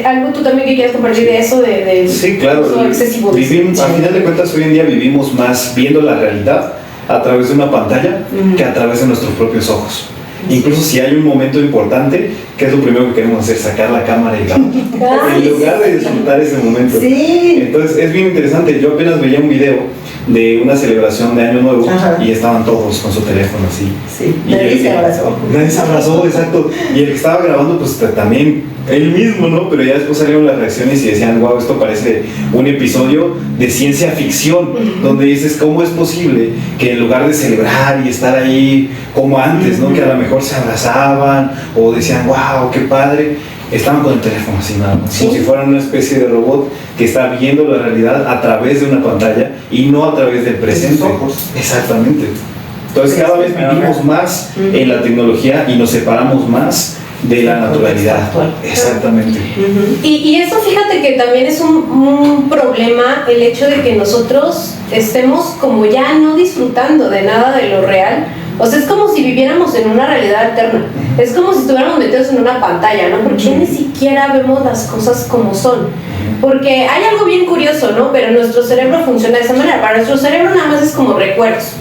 Algo tú también que quieras compartir de eso, de sí, claro. uso excesivo. Vivimos, a final de cuentas, hoy en día vivimos más viendo la realidad a través de una pantalla que a través de nuestros propios ojos. Incluso si hay un momento importante, ¿qué es lo primero que queremos hacer? Sacar la cámara y grabar. En lugar de disfrutar ese momento. Sí. Entonces es bien interesante. Yo apenas veía un video de una celebración de Año Nuevo. Ajá. Y estaban todos con su teléfono así. Sí. Nadie se abrazó. Nadie se abrazó, exacto. Y el que estaba grabando, pues también él mismo, ¿no? Pero ya después salieron las reacciones y decían, wow, esto parece un episodio de ciencia ficción, donde dices, ¿cómo es posible que en lugar de celebrar y estar ahí como antes, ¿no? Que a lo mejor se abrazaban o decían, wow, qué padre, estaban con el teléfono así nada más, como si fueran una especie de robot que está viendo la realidad a través de una pantalla y no a través del presente. Exactamente. Entonces cada vez vivimos más en la tecnología y nos separamos más de la naturalidad. Exactamente. Y eso, fíjate que también es un problema, el hecho de que nosotros estemos como ya no disfrutando de nada de lo real. O sea, es como si viviéramos en una realidad alterna. Es como si estuviéramos metidos en una pantalla, ¿no? Porque ni siquiera vemos las cosas como son. Porque hay algo bien curioso, ¿no? Pero nuestro cerebro funciona de esa manera. Para nuestro cerebro nada más es como recuerdos,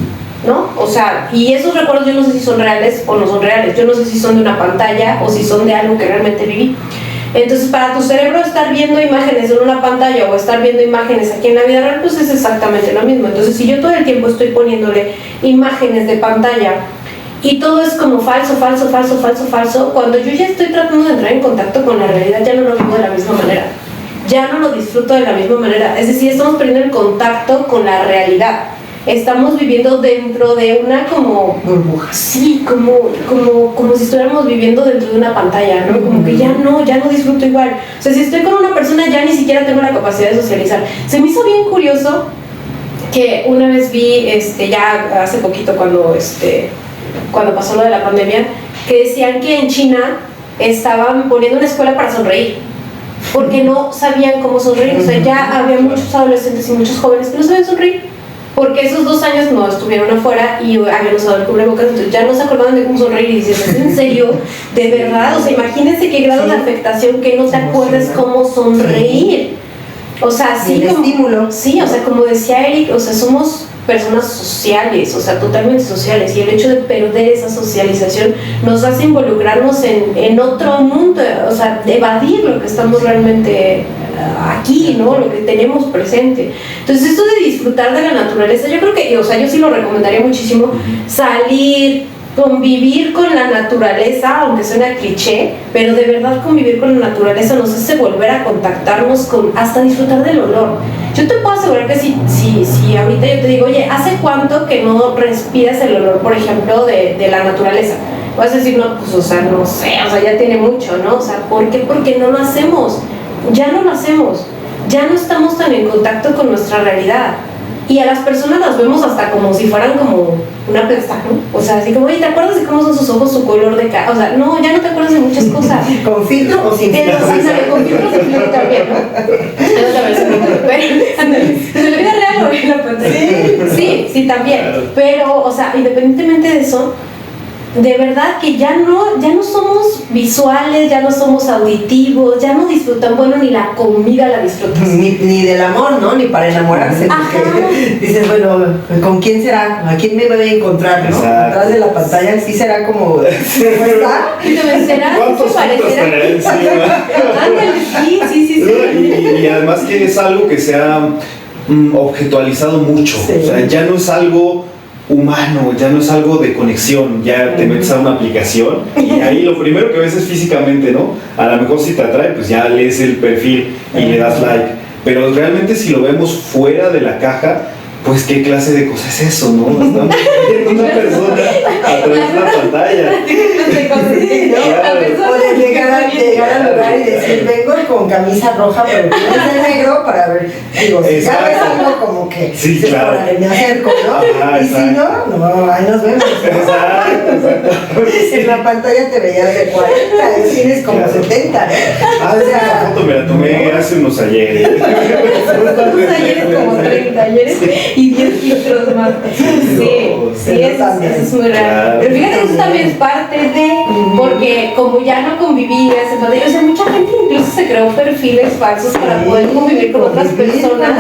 ¿no? O sea, y esos recuerdos yo no sé si son reales o no son reales. Yo no sé si son de una pantalla o si son de algo que realmente viví. Entonces, para tu cerebro estar viendo imágenes en una pantalla o estar viendo imágenes aquí en la vida real, pues es exactamente lo mismo. Entonces, si yo todo el tiempo estoy poniéndole imágenes de pantalla y todo es como falso, cuando yo ya estoy tratando de entrar en contacto con la realidad, ya no lo vivo de la misma manera. Ya no lo disfruto de la misma manera. Es decir, estamos perdiendo el contacto con la realidad. Estamos viviendo dentro de una como burbuja. Sí, como si estuviéramos viviendo dentro de una pantalla, ¿no? Como que ya no disfruto igual. O sea, si estoy con una persona ya ni siquiera tengo la capacidad de socializar. Se me hizo bien curioso que una vez vi, ya hace poquito cuando pasó lo de la pandemia, que decían que en China estaban poniendo una escuela para sonreír, porque no sabían cómo sonreír. O sea, ya había muchos adolescentes y muchos jóvenes que no sabían sonreír, porque esos 2 años no estuvieron afuera y habían usado el cubrebocas, entonces ya no se acordaban de cómo sonreír. Y dices, ¿es en serio? ¿De verdad? O sea, imagínense qué grado de afectación que no te acuerdes cómo sonreír. O sea, sí, como estímulo. Sí, o sea, como decía Eric, o sea, somos personas sociales, o sea, totalmente sociales, y el hecho de perder esa socialización nos hace involucrarnos en otro mundo, o sea, evadir lo que estamos realmente aquí, ¿no? Lo que tenemos presente. Entonces, esto de disfrutar de la naturaleza, yo creo que, o sea, yo sí lo recomendaría muchísimo, salir, convivir con la naturaleza, aunque suena cliché, pero de verdad convivir con la naturaleza nos hace volver a contactarnos hasta disfrutar del olor. Yo te puedo asegurar que si ahorita yo te digo, oye, ¿hace cuánto que no respiras el olor, por ejemplo, de la naturaleza? Vas a decir, no, pues, o sea, no sé, o sea, ya tiene mucho, ¿no? O sea, ¿por qué? Porque no lo hacemos, ya no lo hacemos, ya no estamos tan en contacto con nuestra realidad. Y a las personas las vemos hasta como si fueran como una plasta, ¿no? O sea, así como, oye, ¿te acuerdas de cómo son sus ojos, su color de cara? O sea, no, ya no te acuerdas de muchas cosas. ¿Con filtro o sin filtro? Con filtro o sin filtro también, ¿no? Es otra versión, pero ¿en la vida real o en la pantalla? Sí, también. Pero, o sea, independientemente de eso, de verdad que ya no somos visuales, ya no somos auditivos, ya no disfrutan, bueno, ni la comida la disfrutas. Ni del amor, ¿no? Ni para enamorarse. Porque dices, bueno, ¿con quién será? ¿A quién me voy a encontrar, no? Detrás de la pantalla sí será como... ¿Será? ¿Cuántos filtros Sí. Y además que es algo que se ha objetualizado mucho. Sí. O sea, ya no es algo humano, ya no es algo de conexión, ya te metes a una aplicación y ahí lo primero que ves es físicamente, ¿no? A lo mejor si te atrae, pues ya lees el perfil y le das like, pero realmente si lo vemos fuera de la caja, pues qué clase de cosa es eso, ¿no? Estamos viendo una persona a través de una pantalla. O llegar al lugar y decir, vengo con camisa roja, pero no es de negro para ver. Digo, si ya ves algo como que, sí, claro, me acerco, ¿no? Ajá, y si no, ahí nos vemos. Exacto. En la pantalla te veías de 40, y tienes como 70, ¿no? Esa foto me la tomé hace unos ayeres. Unos ayeres como 30 ayeres. Y 10 filtros más. Sí, eso es muy real. Claro. Pero fíjate que eso también es parte de, porque como ya no convivías, o sea, mucha gente incluso se creó perfiles falsos para poder convivir con otras personas.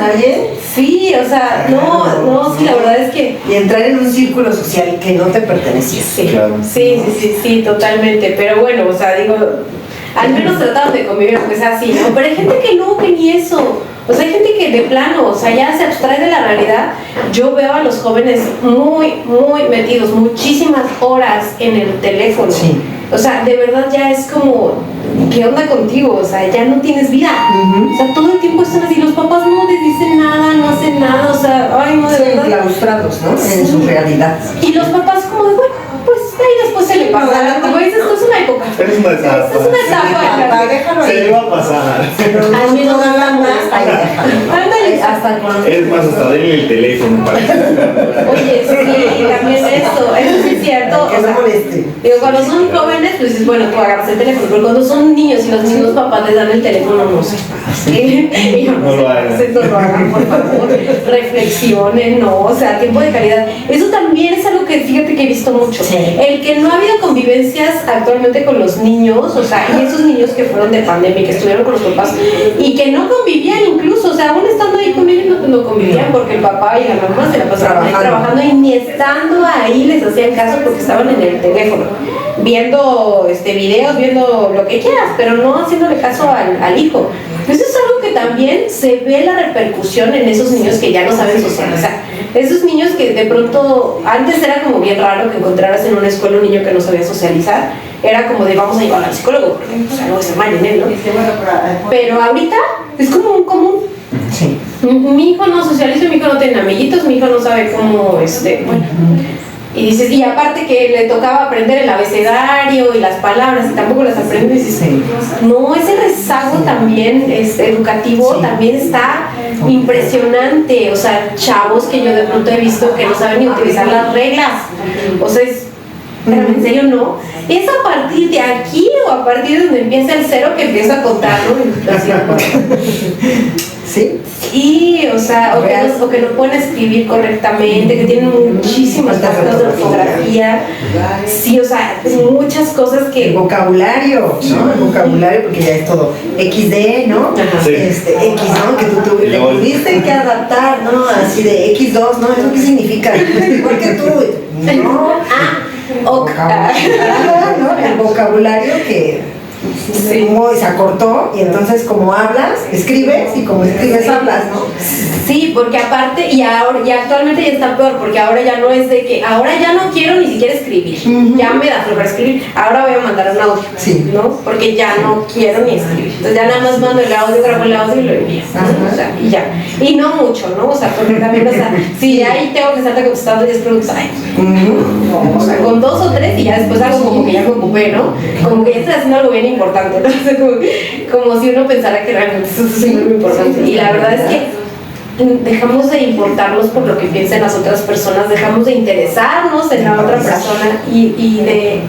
Sí, o sea, no, sí, la verdad es que... Y entrar en un círculo social que no te pertenecía. Sí, Claro. sí, totalmente. Pero bueno, o sea, digo, al menos tratamos de convivir, aunque sea así, ¿no? Pero hay gente que no, que ni eso. O sea, hay gente que de plano, o sea, ya se abstrae de la realidad. Yo veo a los jóvenes muy metidos, muchísimas horas en el teléfono. Sí. O sea, de verdad ya es como, ¿qué onda contigo? O sea, ya no tienes vida. O sea, todo el tiempo están así, los papás no les dicen nada, no hacen nada, o sea, ay, no, de verdad. Enclaustrados, ¿no? En su realidad. Y los papás como de, bueno, pues ahí después se le pasará. Como dices, esto es una época. Es una etapa. Esto es una etapa. Déjalo Se ahí. le va a pasar. A mí no me da más. Ándale. Hasta con Es más, hasta denle el teléfono para que Oye, sí, también eso sí es cierto. que O no sea, moleste. digo, cuando son jóvenes, pues dices, bueno, tú agarras el teléfono, pero cuando son niños y los mismos papás les dan el teléfono, no sé. ¿Sí? Y yo, No lo hagan. No lo hagan, por favor. Reflexionen, no, o sea, tiempo de calidad. Eso también es algo que fíjate que he visto mucho. Sí. El que no ha habido convivencias actualmente con los niños, o sea, y esos niños que fueron de pandemia, que estuvieron con los papás y que no convivían incluso, o sea, aún estando ahí con ellos no convivían porque el papá y la mamá se la pasaban ahí trabajando y ni estando ahí les hacían caso porque estaban en el teléfono, viendo videos, viendo lo que quieras, pero no haciéndole caso al hijo. Eso es algo que también se ve la repercusión en esos niños que ya no saben socializar. Esos niños que de pronto, antes era como bien raro que encontraras en una escuela un niño que no sabía socializar, era como de vamos a llevarlo al psicólogo, porque o sea, no se mal en él, ¿no? Pero ahorita es como un común. Sí. Mi hijo no socializa, mi hijo no tiene amiguitos, mi hijo no sabe cómo, bueno. Y dices, y aparte que le tocaba aprender el abecedario y las palabras y tampoco las aprende, y dices, Sí. no, ese rezago también educativo Sí. también está impresionante. O sea, chavos que yo de pronto he visto que no saben ni utilizar las reglas. O sea, pero en serio no. ¿Es a partir de aquí o a partir de donde empieza el cero que empieza a contar, no? Así, ¿Sí? sí, o sea, o que no pueden escribir correctamente, que tienen muchísimas faltas de ortografía. Sí, o sea, muchas cosas El que... vocabulario, ¿no? El vocabulario, porque ya es todo XD, ¿no? Ajá. Sí. X, ¿no? Que tú le tuviste que adaptar, ¿no? Así de X2, ¿no? ¿Eso qué significa? Igual que tú, ¿no? ¿no? El vocabulario que como se acortó y entonces como hablas, escribes y como escribes hablas, ¿no? Sí, porque aparte, y actualmente ya está peor, porque ahora ya no es de que, ahora ya no quiero ni siquiera escribir, ya me da flojera escribir, ahora voy a mandar un audio, Sí. ¿no? Porque ya no quiero ni escribir, entonces ya nada más mando el audio, grabo el audio y lo envío, ¿no? O sea, y ya, y no mucho, ¿no? O sea, porque también, o sea, si ahí tengo que estarte contestando 10 preguntas, ay, no, o sea, con 2 o 3 y ya después algo como que ya me ocupé, ¿no? Como que ya estoy haciendo algo bien importante, ¿no? O sea, como si uno pensara que realmente eso es muy importante, y la verdad es que dejamos de importarnos por lo que piensan las otras personas, dejamos de interesarnos en la otra persona y de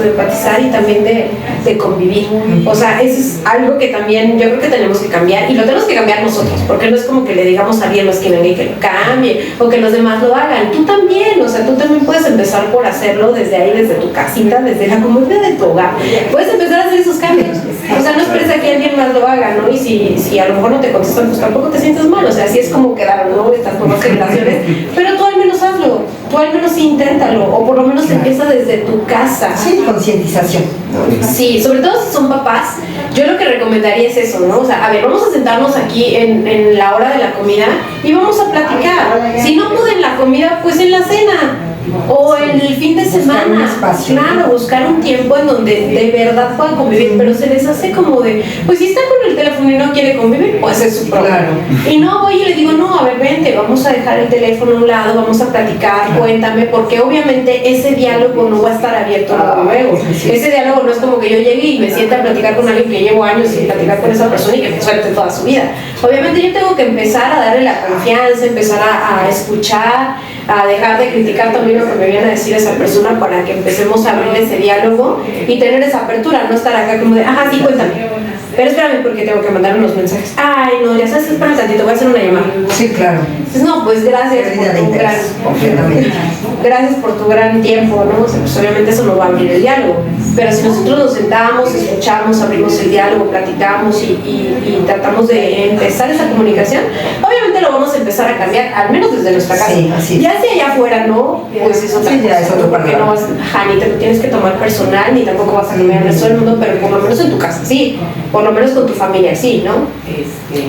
empatizar y también de convivir. O sea, eso es algo que también yo creo que tenemos que cambiar y lo tenemos que cambiar nosotros, porque no es como que le digamos a alguien más que venga y que lo cambie o que los demás lo hagan. Tú también, o sea, tú también puedes empezar por hacerlo desde ahí, desde tu casita, desde la comodidad de tu hogar. Puedes empezar a hacer esos cambios. O sea, no esperes a que alguien más lo haga, ¿no? Y si a lo mejor no te contestan, pues tampoco te sientes mal. O sea, así es como quedaron, ¿no? Estas nuevas generaciones. Pero tú al menos hazlo, tú al menos inténtalo, o por lo menos empieza desde tu casa. Sí, concientización, ¿no? Sí, sobre todo si son papás, yo lo que recomendaría es eso, ¿no? O sea, a ver, vamos a sentarnos aquí en la hora de la comida y vamos a platicar. Si no pude en la comida, pues en la cena. O en el fin de semana, claro, buscar un tiempo en donde de verdad puedan convivir, pero se les hace como de, pues si está con el teléfono y no quiere convivir, pues es su problema. Claro. Y no voy y le digo, no, a ver, vente, vamos a dejar el teléfono a un lado, vamos a platicar, cuéntame, porque obviamente ese diálogo no va a estar abierto luego. Ese diálogo no es como que yo llegue y me sienta a platicar con alguien que llevo años sin platicar con esa persona y que me suelte toda su vida. Obviamente yo tengo que empezar a darle la confianza, empezar a escuchar, a dejar de criticar también lo que me viene a decir esa persona para que empecemos a abrir ese diálogo y tener esa apertura, no estar acá como de, ajá, sí, cuéntame. pero espérame porque tengo que mandar unos mensajes. Ay, no, ya sabes, espérame tantito, voy a hacer una llamada. Sí, claro. Entonces, no, pues gracias gracias por tu gran tiempo, ¿no? O sea, pues obviamente eso no va a abrir el diálogo, pero si nosotros nos sentamos, escuchamos, abrimos el diálogo, platicamos y tratamos de empezar esa comunicación, obviamente lo vamos a empezar a cambiar, al menos desde nuestra casa. Sí, así es. Ya si allá afuera no, pues es otra cosa, ya es otro porque no vas, ni te lo tienes que tomar personal, ni tampoco vas a cambiar el resto del mundo, pero por lo menos en tu casa sí, por lo menos con tu familia sí, ¿no?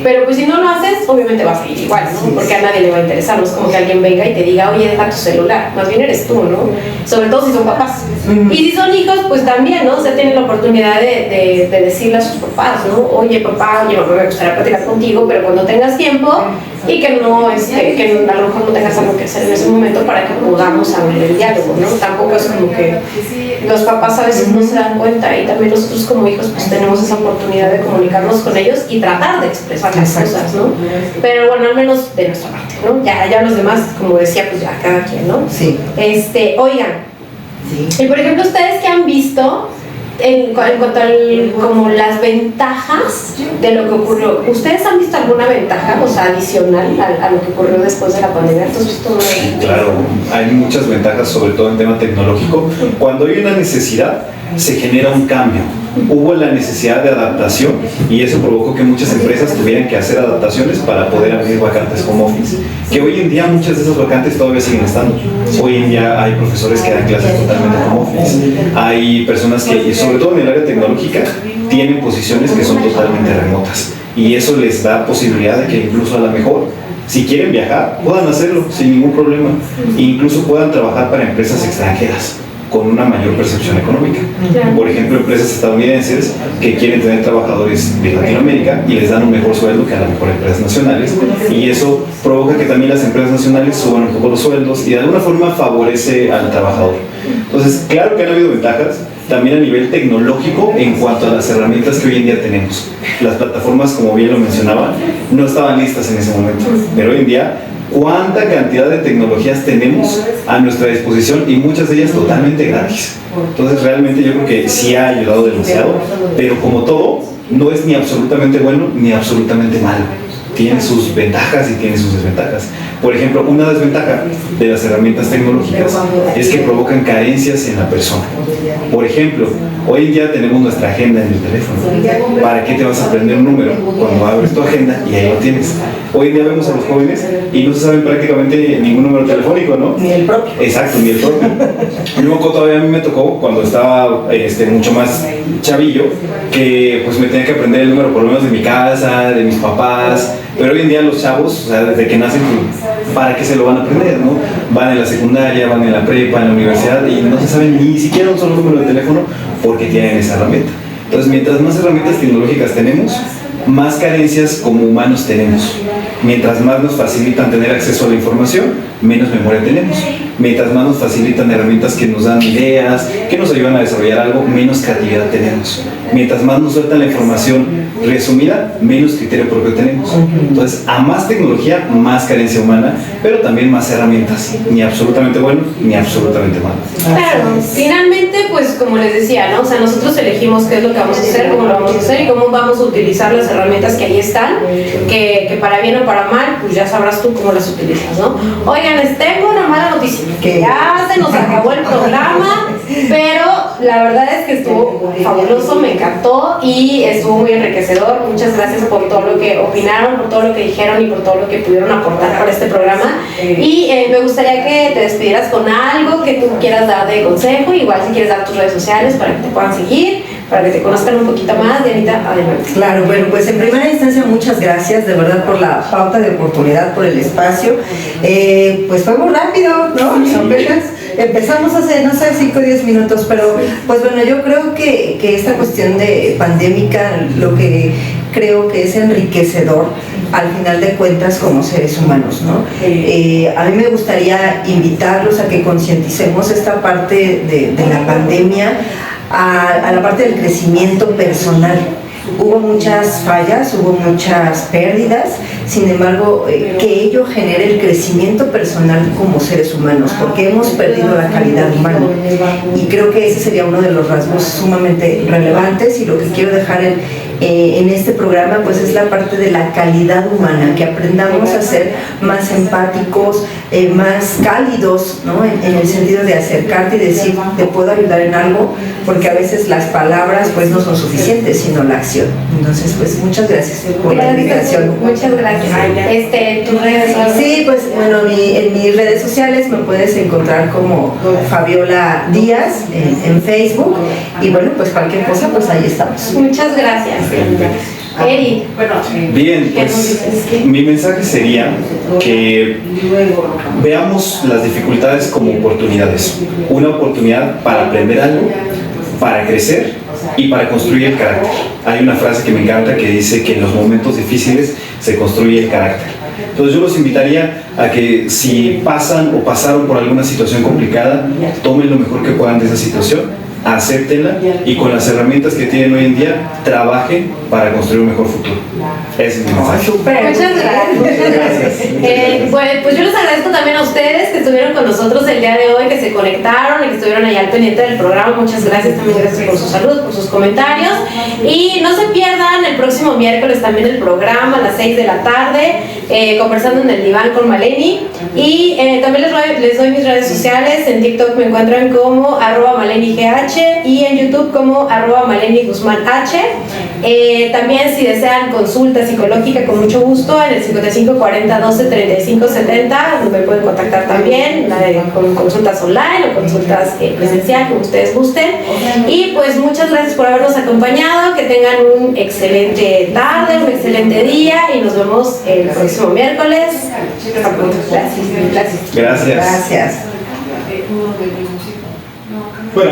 Pero pues si no lo haces, obviamente va a seguir igual, ¿no? Porque a nadie le va a interesar, no es como que alguien venga y te diga, oye, deja tu celular, más bien eres tú, ¿no? Sobre todo si son papás. Y si son hijos, pues también, ¿no? O sea, tienen la oportunidad de decirle a sus papás, ¿no? Oye, papá, oye, me gustaría platicar contigo, pero cuando tengas tiempo y que no, que a lo mejor no tengas algo que hacer en ese momento para que podamos abrir el diálogo, ¿no? Tampoco es como que los papás a veces no se dan cuenta y también nosotros como hijos pues tenemos esa oportunidad de comunicarnos con ellos y tratar de expresar las cosas, ¿no? Pero bueno, al menos de nuestra parte, ¿no? Ya los demás, como decía, pues ya cada quien, ¿no? Sí. Oigan, y por ejemplo, ¿ustedes qué han visto en cuanto a como las ventajas de lo que ocurrió? ¿Ustedes han visto alguna ventaja, o sea, adicional a lo que ocurrió después de la pandemia? ¿Tú has visto una? Claro, hay muchas ventajas, sobre todo en tema tecnológico. Cuando hay una necesidad, se genera un cambio. Hubo la necesidad de adaptación y eso provocó que muchas empresas tuvieran que hacer adaptaciones para poder abrir vacantes home office, que hoy en día muchas de esas vacantes todavía siguen estando. Hoy en día hay profesores que dan clases totalmente home office, hay personas que, sobre todo en el área tecnológica, tienen posiciones que son totalmente remotas y eso les da posibilidad de que incluso a lo mejor, si quieren viajar, puedan hacerlo sin ningún problema e incluso puedan trabajar para empresas extranjeras con una mayor percepción económica. Por ejemplo, empresas estadounidenses que quieren tener trabajadores de Latinoamérica y les dan un mejor sueldo que a lo mejor empresas nacionales, y eso provoca que también las empresas nacionales suban un poco los sueldos y de alguna forma favorece al trabajador. Entonces, claro que han habido ventajas, también a nivel tecnológico en cuanto a las herramientas que hoy en día tenemos. Las plataformas, como bien lo mencionaba, no estaban listas en ese momento, pero hoy en día cuánta cantidad de tecnologías tenemos a nuestra disposición y muchas de ellas totalmente gratis. Entonces realmente yo creo que sí ha ayudado demasiado, pero como todo, no es ni absolutamente bueno ni absolutamente malo. Tiene sus ventajas y tiene sus desventajas. Por ejemplo, una desventaja de las herramientas tecnológicas es que provocan carencias en la persona. Por ejemplo, hoy en día tenemos nuestra agenda en el teléfono. ¿Para qué te vas a aprender un número cuando abres tu agenda y ahí lo tienes? Hoy en día vemos a los jóvenes y no se saben prácticamente ningún número telefónico, ¿no? Ni el propio. Exacto, ni el propio. Yo todavía a mí me tocó cuando estaba mucho más chavillo, que pues me tenía que aprender el número por lo menos de mi casa, de mis papás. Pero hoy en día los chavos, o sea, desde que nacen, ¿para qué se lo van a aprender, no? Van en la secundaria, van en la prepa, en la universidad y no se saben ni siquiera un solo número de teléfono porque tienen esa herramienta. Entonces, mientras más herramientas tecnológicas tenemos, más carencias como humanos tenemos. Mientras más nos facilitan tener acceso a la información, menos memoria tenemos. Mientras más nos facilitan herramientas que nos dan ideas, que nos ayudan a desarrollar algo, menos creatividad tenemos. Mientras más nos sueltan la información resumida, menos criterio propio tenemos. Entonces, a más tecnología, más carencia humana, pero también más herramientas. Ni absolutamente bueno, ni absolutamente malo. Claro, finalmente, pues como les decía, ¿no? O sea, nosotros elegimos qué es lo que vamos a hacer, cómo lo vamos a hacer y cómo vamos a utilizar las herramientas que ahí están, que para bien o para mal, pues ya sabrás tú cómo las utilizas, ¿no? Oigan, les tengo una mala noticia. Ya se nos acabó el programa, pero la verdad es que estuvo fabuloso, me encantó y estuvo muy enriquecedor. Muchas gracias por todo lo que opinaron, por todo lo que dijeron y por todo lo que pudieron aportar para este programa. Y me gustaría que te despidieras con algo que tú quieras dar de consejo, igual si quieres dar tus redes sociales para que te puedan seguir, para que te conozcan un poquito más. Dianita, adelante. Claro, bueno, pues en primera instancia muchas gracias de verdad por la pauta de oportunidad, por el espacio. Pues fue muy rápido, ¿no? Apenas empezamos hace, no sé, 5 o 10 minutos, pero pues bueno, yo creo que esta cuestión de pandémica, lo que creo que es enriquecedor al final de cuentas como seres humanos, ¿no? A mí me gustaría invitarlos a que concienticemos esta parte de la pandemia, a la parte del crecimiento personal. Hubo muchas fallas, hubo muchas pérdidas, sin embargo, que ello genere el crecimiento personal como seres humanos, porque hemos perdido la calidad humana. Y creo que ese sería uno de los rasgos sumamente relevantes, y lo que quiero dejar en este programa pues es la parte de la calidad humana, que aprendamos a ser más empáticos, más cálidos, ¿no? En el sentido de acercarte y decir, te puedo ayudar en algo, porque a veces las palabras pues no son suficientes, sino la acción. Entonces pues muchas gracias por la invitación. Muchas gracias. ¿Tus redes sociales? Sí, pues bueno, en mis redes sociales me puedes encontrar como Fabiola Díaz en Facebook, y bueno, pues cualquier cosa, pues ahí estamos. Muchas gracias. Eri. Bien, pues mi mensaje sería que veamos las dificultades como oportunidades. Una oportunidad para aprender algo, para crecer y para construir el carácter. Hay una frase que me encanta que dice que en los momentos difíciles se construye el carácter. Entonces yo los invitaría a que si pasan o pasaron por alguna situación complicada, tomen lo mejor que puedan de esa situación, acéptenla, y con las herramientas que tienen hoy en día, trabajen para construir un mejor futuro. Ese es mi mensaje. Super, muchas gracias. Bueno, pues yo les agradezco también a ustedes que estuvieron con nosotros el día de hoy, que se conectaron y que estuvieron allá al pendiente del programa. Muchas gracias, también gracias por su salud, por sus comentarios. Y no se pierdan el próximo miércoles también el programa a las 6 de la tarde, conversando en el diván con Maleni. Y también les doy mis redes sociales. En TikTok me encuentran como @MaleniGH y en YouTube como @MaleniGuzmánH. También si desean consulta psicológica, con mucho gusto, en el 55 40 12 35 70 me pueden contactar también con consultas online o consultas presencial, como ustedes gusten. Y pues muchas gracias por habernos acompañado, que tengan un excelente tarde, un excelente día, y nos vemos el próximo miércoles. Hasta pronto. Gracias. Gracias. Gracias. Fuera.